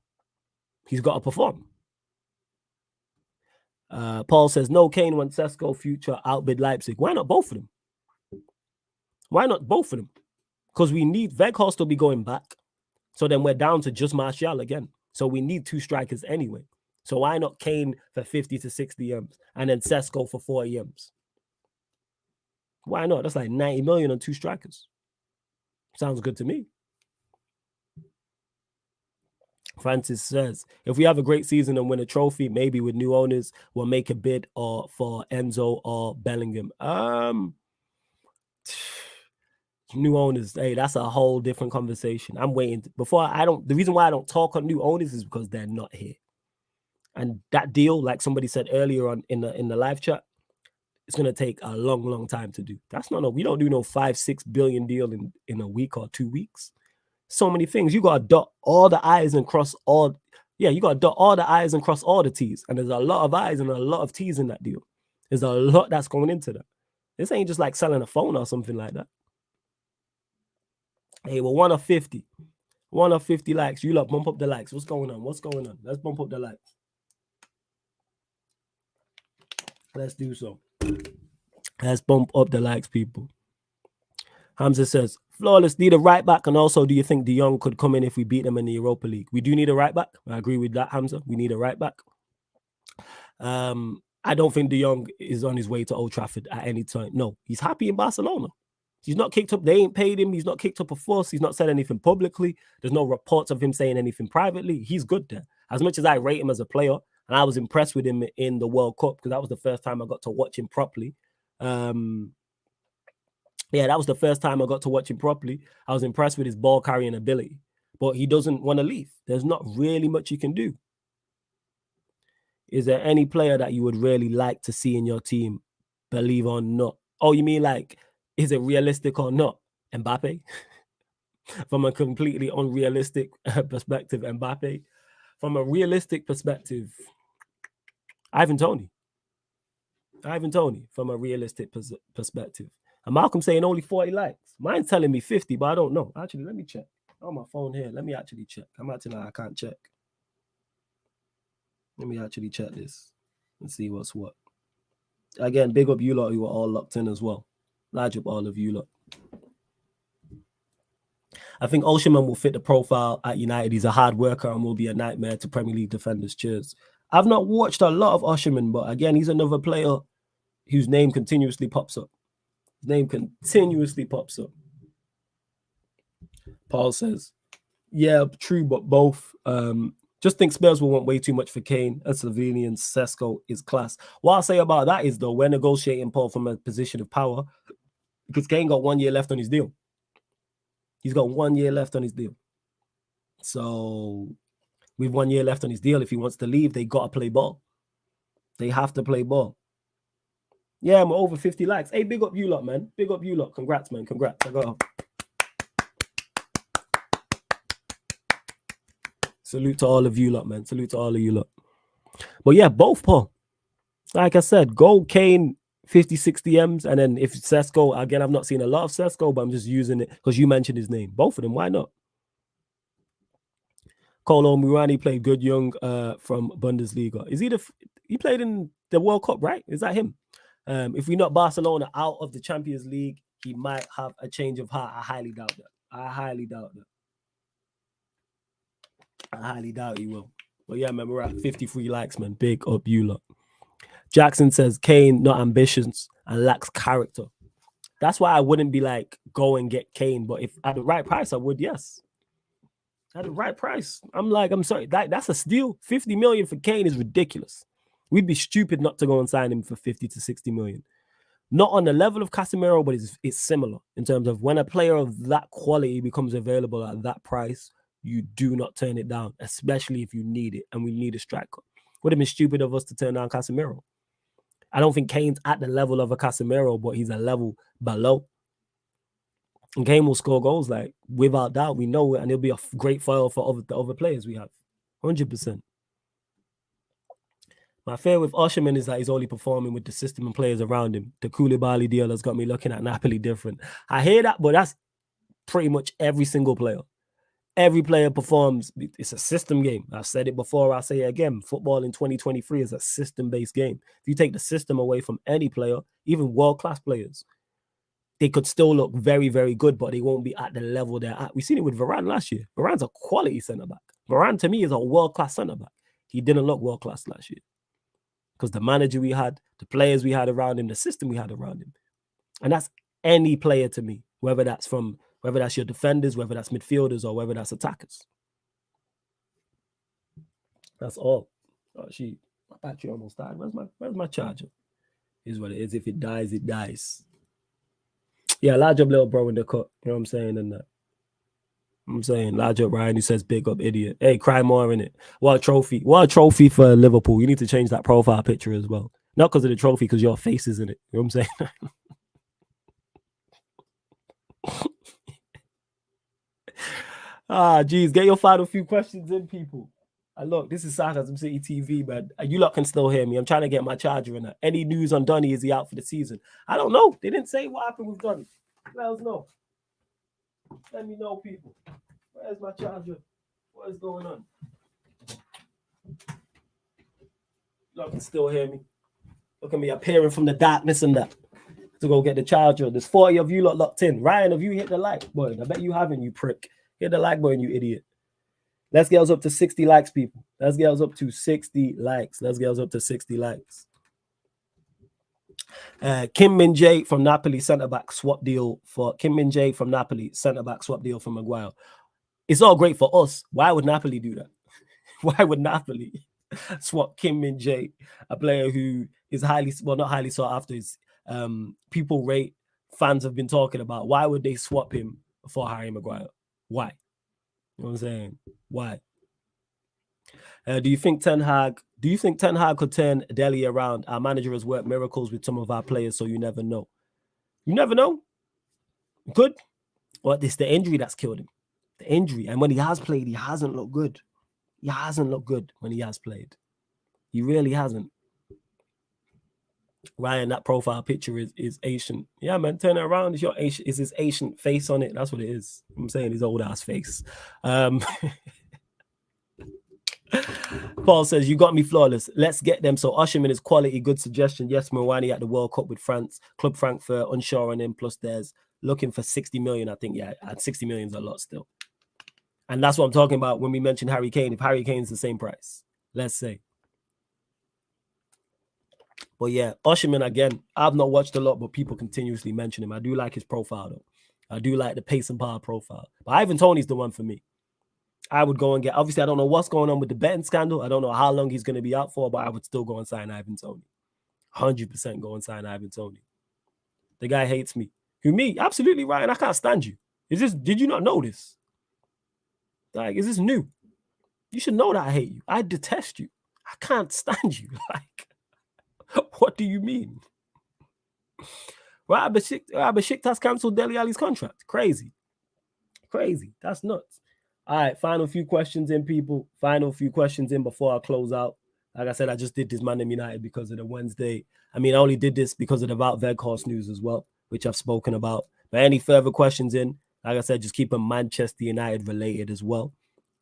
He's got to perform. Paul says, no, Kane wants Sesko future outbid Leipzig. Why not both of them? Why not both of them? Because we need Weghorst to be going back. So then we're down to just Martial again. So we need two strikers anyway. So why not Kane for 50 to 60 M's and then Sesko for 40 M's? Why not? That's like 90 million on two strikers. Sounds good to me. Francis says, if we have a great season and win a trophy, maybe with new owners, we'll make a bid for Enzo or Bellingham. New owners, hey, that's a whole different conversation. I'm waiting. The reason why I don't talk on new owners is because they're not here. And that deal, like somebody said earlier on in the live chat, it's going to take a long, long time to do. We don't do no 5-6 billion deal in a week or 2 weeks. So many things. You got to dot all the I's and cross all. Yeah, you got to dot all the I's and cross all the T's. And there's a lot of I's and a lot of T's in that deal. There's a lot that's going into that. This ain't just like selling a phone or something like that. Hey, well, 1 of 50. 1 of 50 likes. You lot bump up the likes. What's going on? What's going on? Let's bump up the likes. Let's do so. Let's bump up the likes, people. Hamza says, Flawless, need a right back. And also, do you think De Jong could come in if we beat them in the Europa League? We do need a right back. I agree with that, Hamza. We need a right back. I don't think De Jong is on his way to Old Trafford at any time. No, he's happy in Barcelona. He's not kicked up. They ain't paid him. He's not kicked up a fuss. He's not said anything publicly. There's no reports of him saying anything privately. He's good there. As much as I rate him as a player, and I was impressed with him in the World Cup because that was the first time I got to watch him properly. Yeah, that was the first time I got to watch him properly. I was impressed with his ball carrying ability, but he doesn't want to leave. There's not really much you can do. Is there any player that you would really like to see in your team, believe or not? Oh, you mean like, is it realistic or not? Mbappe? From a completely unrealistic perspective, Mbappe. From a realistic perspective, Ivan Toney. From a realistic perspective. And Malcolm saying only 40 likes. Mine's telling me 50, but I don't know. Actually, let me check. On my phone here. Let me actually check. I'm actually I can't check. Let me actually check this and see what's what. Again, big up you lot who are all locked in as well. Large up all of you lot. I think Osimhen will fit the profile at United. He's a hard worker and will be a nightmare to Premier League defenders. Cheers. I've not watched a lot of Osimhen, but again, he's another player whose name continuously pops up. His name continuously pops up. Paul says, yeah, true, but both. Just think Spurs will want way too much for Kane. And Slovenian Sesko is class. What I'll say about that is, though, we're negotiating Paul from a position of power because Kane got 1 year left on his deal. He's got 1 year left on his deal. So with 1 year left on his deal, if he wants to leave, they got to play ball. They have to play ball. Yeah, I'm over 50 likes. Hey, big up you lot, man. Big up you lot. Congrats, man. Congrats. I got salute to all of you lot, man. Salute to all of you lot. But yeah, both, Paul. Like I said, go Kane 50, 60 M's. And then if Sesko, again, I've not seen a lot of Sesko, but I'm just using it because you mentioned his name. Both of them, why not? Kolo Muani played good young from Bundesliga. Is he played in the World Cup, right? Is that him? If we knock Barcelona out of the Champions League, he might have a change of heart. I highly doubt that. I highly doubt he will. But yeah, man, we're at 53 likes, man. Big up you lot. Jackson says Kane not ambitious and lacks character. That's why I wouldn't be like, go and get Kane. But if at the right price, I would, yes. At the right price. I'm sorry. That's a steal. 50 million for Kane is ridiculous. We'd be stupid not to go and sign him for 50 to 60 million. Not on the level of Casemiro, but it's similar in terms of when a player of that quality becomes available at that price, you do not turn it down, especially if you need it and we need a striker. Would have been stupid of us to turn down Casemiro. I don't think Kane's at the level of a Casemiro, but he's a level below. And Kane will score goals, like, without doubt. We know it, and he'll be a great foil for the other players we have. 100%. My fear with Osimhen is that he's only performing with the system and players around him. The Koulibaly deal has got me looking at Napoli different. I hear that, but that's pretty much every single player. Every player performs. It's a system game. I've said it before. I'll say it again. Football in 2023 is a system-based game. If you take the system away from any player, even world-class players, they could still look very, very good, but they won't be at the level they're at. We've seen it with Varane last year. Varane's a quality centre-back. Varane, to me, is a world-class centre-back. He didn't look world-class last year because the manager we had, the players we had around him, the system we had around him. And that's any player to me, whether that's your defenders, whether that's midfielders, or whether that's attackers. That's all. Oh, my battery almost died. Where's my charger? Is what it is. If it dies, it dies. Yeah, large up little bro in the cut. You know what I'm saying? And I'm saying, large up Ryan who says big up idiot. Hey, cry more in it. What a trophy. What a trophy for Liverpool. You need to change that profile picture as well. Not because of the trophy, because your face is in it. You know what I'm saying? Geez, get your final few questions in, people. Look, this is Sarcasm City TV, man. You lot can still hear me. I'm trying to get my charger in that. Any news on Donny? Is he out for the season? I don't know. They didn't say what happened with Donny. Let us know. Let me know, people. Where's my charger? What is going on? You lot can still hear me. Look at me appearing from the darkness and that to go get the charger. There's 40 of you lot locked in. Ryan, have you hit the like button? I bet you haven't, you prick. Hit the like button, you idiot. Let's get us up to 60 likes, people. Let's get us up to 60 likes. Let's get us up to 60 likes. Kim Min-jae from Napoli, centre-back swap deal for Kim Min-jae from Napoli, centre-back swap deal for Maguire. It's all great for us. Why would Napoli do that? Why would Napoli swap Kim Min-jae, a player who is not highly sought after, is people rate, fans have been talking about? Why would they swap him for Harry Maguire? Why? You know what I'm saying? Why? Do you think Ten Hag could turn Dele around? Our manager has worked miracles with some of our players, so you never know. You never know. Good. Well, it's the injury that's killed him. The injury. And when he has played, he hasn't looked good. He hasn't looked good when he has played. He really hasn't. Ryan, that profile picture is ancient. Yeah, man, turn it around. It's his ancient face on it. That's what it is. I'm saying his old ass face. Paul says, you got me flawless. Let's get them. So Osimhen is quality. Good suggestion. Yes, Mouani at the World Cup with France. Club Frankfurt, unsure on him. Plus there's looking for 60 million. I think, yeah, at 60 million is a lot still. And that's what I'm talking about when we mentioned Harry Kane. If Harry Kane's the same price, let's say. But yeah, Osimhen, again, I've not watched a lot, but people continuously mention him. I do like his profile, though. I do like the pace and power profile. But Ivan Toney's the one for me. I would go and get, obviously, I don't know what's going on with the betting scandal. I don't know how long he's going to be out for, but I would still go and sign Ivan Toney. 100% go and sign Ivan Toney. The guy hates me. Who, me? Absolutely, Ryan. I can't stand you. Did you not know this? Like, is this new? You should know that I hate you. I detest you. I can't stand you. Like, what do you mean? Besiktas cancelled Dele Alli's contract. Crazy. That's nuts. All right, final few questions in, people. Final few questions in before I close out. Like I said, I just did this ManDem United because of the Wednesday. I mean, I only did this because of the WOUT Weghorst news as well, which I've spoken about. But any further questions in, like I said, just keep them Manchester United related as well.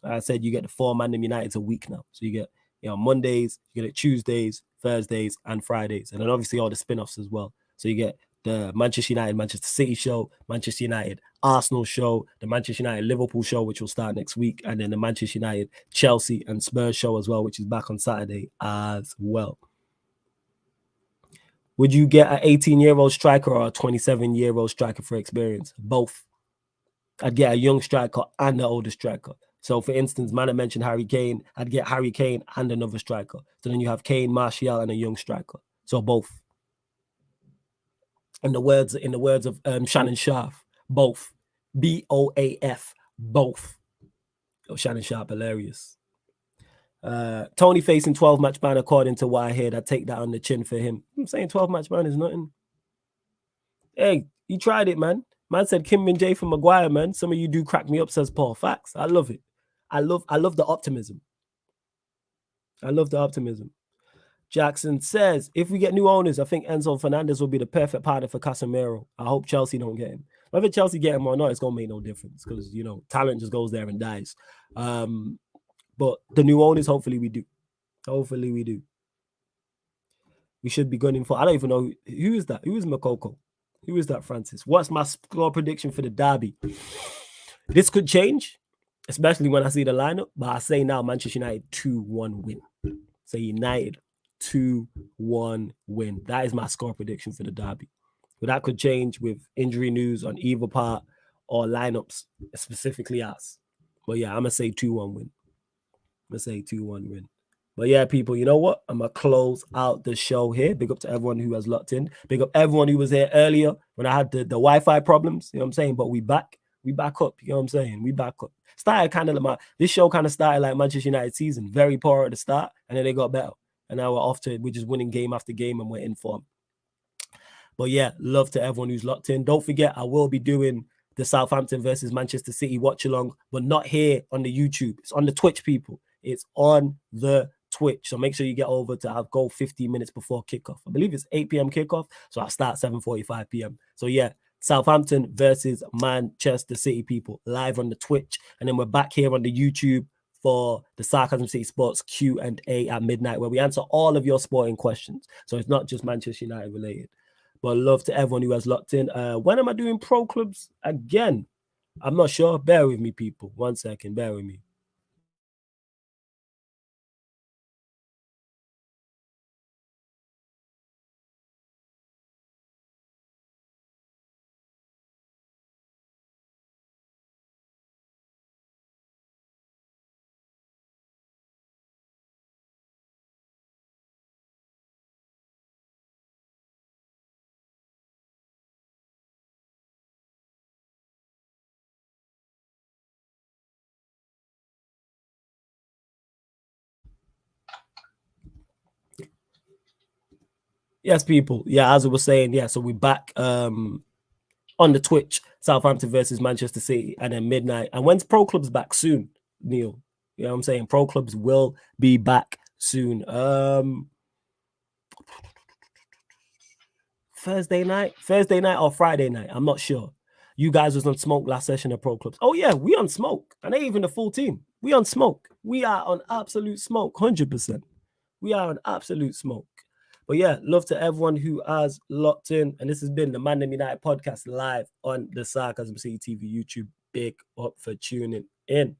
I said you get the 4 ManDem Uniteds a week now. So you get, Mondays, you get it Tuesdays, Thursdays, and Fridays. And then obviously all the spin-offs as well. So you get the Manchester United, Manchester City show, Manchester United, Arsenal show, the Manchester United, Liverpool show, which will start next week, and then the Manchester United, Chelsea, and Spurs show as well, which is back on Saturday as well. Would you get an 18-year-old striker or a 27-year-old striker for experience? Both. I'd get a young striker and an older striker. So, for instance, man, I mentioned Harry Kane. I'd get Harry Kane and another striker. So then you have Kane, Martial, and a young striker. So both. In the words of Shannon Sharp, both. BOAF, both. Oh, Shannon Sharp, hilarious. Tony facing 12-match ban, according to what I heard. I'd take that on the chin for him. I'm saying 12-match ban is nothing. Hey, you tried it, man. Man said Kim Min-jae for Maguire, man. Some of you do crack me up, says Paul. Facts. I love it. I love the optimism. I love the optimism. Jackson says, if we get new owners, I think Enzo Fernandez will be the perfect partner for Casemiro. I hope Chelsea don't get him. Whether Chelsea get him or not, it's going to make no difference because, talent just goes there and dies. But the new owners, hopefully we do. Hopefully we do. We should be gunning for, I don't even know, who is that? Who is Makoko? Who is that, Francis? What's my score prediction for the derby? This could change, especially when I see the lineup. But I say now, Manchester United 2-1 win. Say United 2-1 win. That is my score prediction for the derby. But that could change with injury news on either part or lineups, specifically us. But yeah, I'm going to say 2-1 win. I'm going to say 2-1 win. But yeah, people, you know what? I'm going to close out the show here. Big up to everyone who has locked in. Big up everyone who was here earlier when I had the Wi-Fi problems. You know what I'm saying? But we back. We back up. You know what I'm saying? We back up. Started kind of like this show kind of started like Manchester United season. Very poor at the start. And then they got better. And now we're off to it. We're just winning game after game and we're in form. But yeah, love to everyone who's locked in. Don't forget, I will be doing the Southampton versus Manchester City watch along, but not here on the YouTube. It's on the Twitch, people. It's on the Twitch. So make sure you get over to I'll go 15 minutes before kickoff. I believe it's 8 p.m. kickoff. So I'll start 7:45 p.m. So yeah, Southampton versus Manchester City, people, live on the Twitch. And then we're back here on the YouTube for the Sarcasm City Sports Q&A at midnight, where we answer all of your sporting questions. So it's not just Manchester United related. But love to everyone who has locked in. When am I doing pro clubs again? I'm not sure. Bear with me, people. 1 second. Bear with me. Yes, people. Yeah, as I was saying, yeah, so we're back on the Twitch, Southampton versus Manchester City, and then midnight. And when's Pro Clubs back? Soon, Neil. You know what I'm saying? Pro Clubs will be back soon. Thursday night or Friday night. I'm not sure. You guys was on smoke last session of Pro Clubs. Oh yeah, we on smoke. And they even the full team. We on smoke. We are on absolute smoke, 100%. We are on absolute smoke. But yeah, love to everyone who has locked in. And this has been the ManDem United podcast live on the Sarcasm City TV YouTube. Big up for tuning in.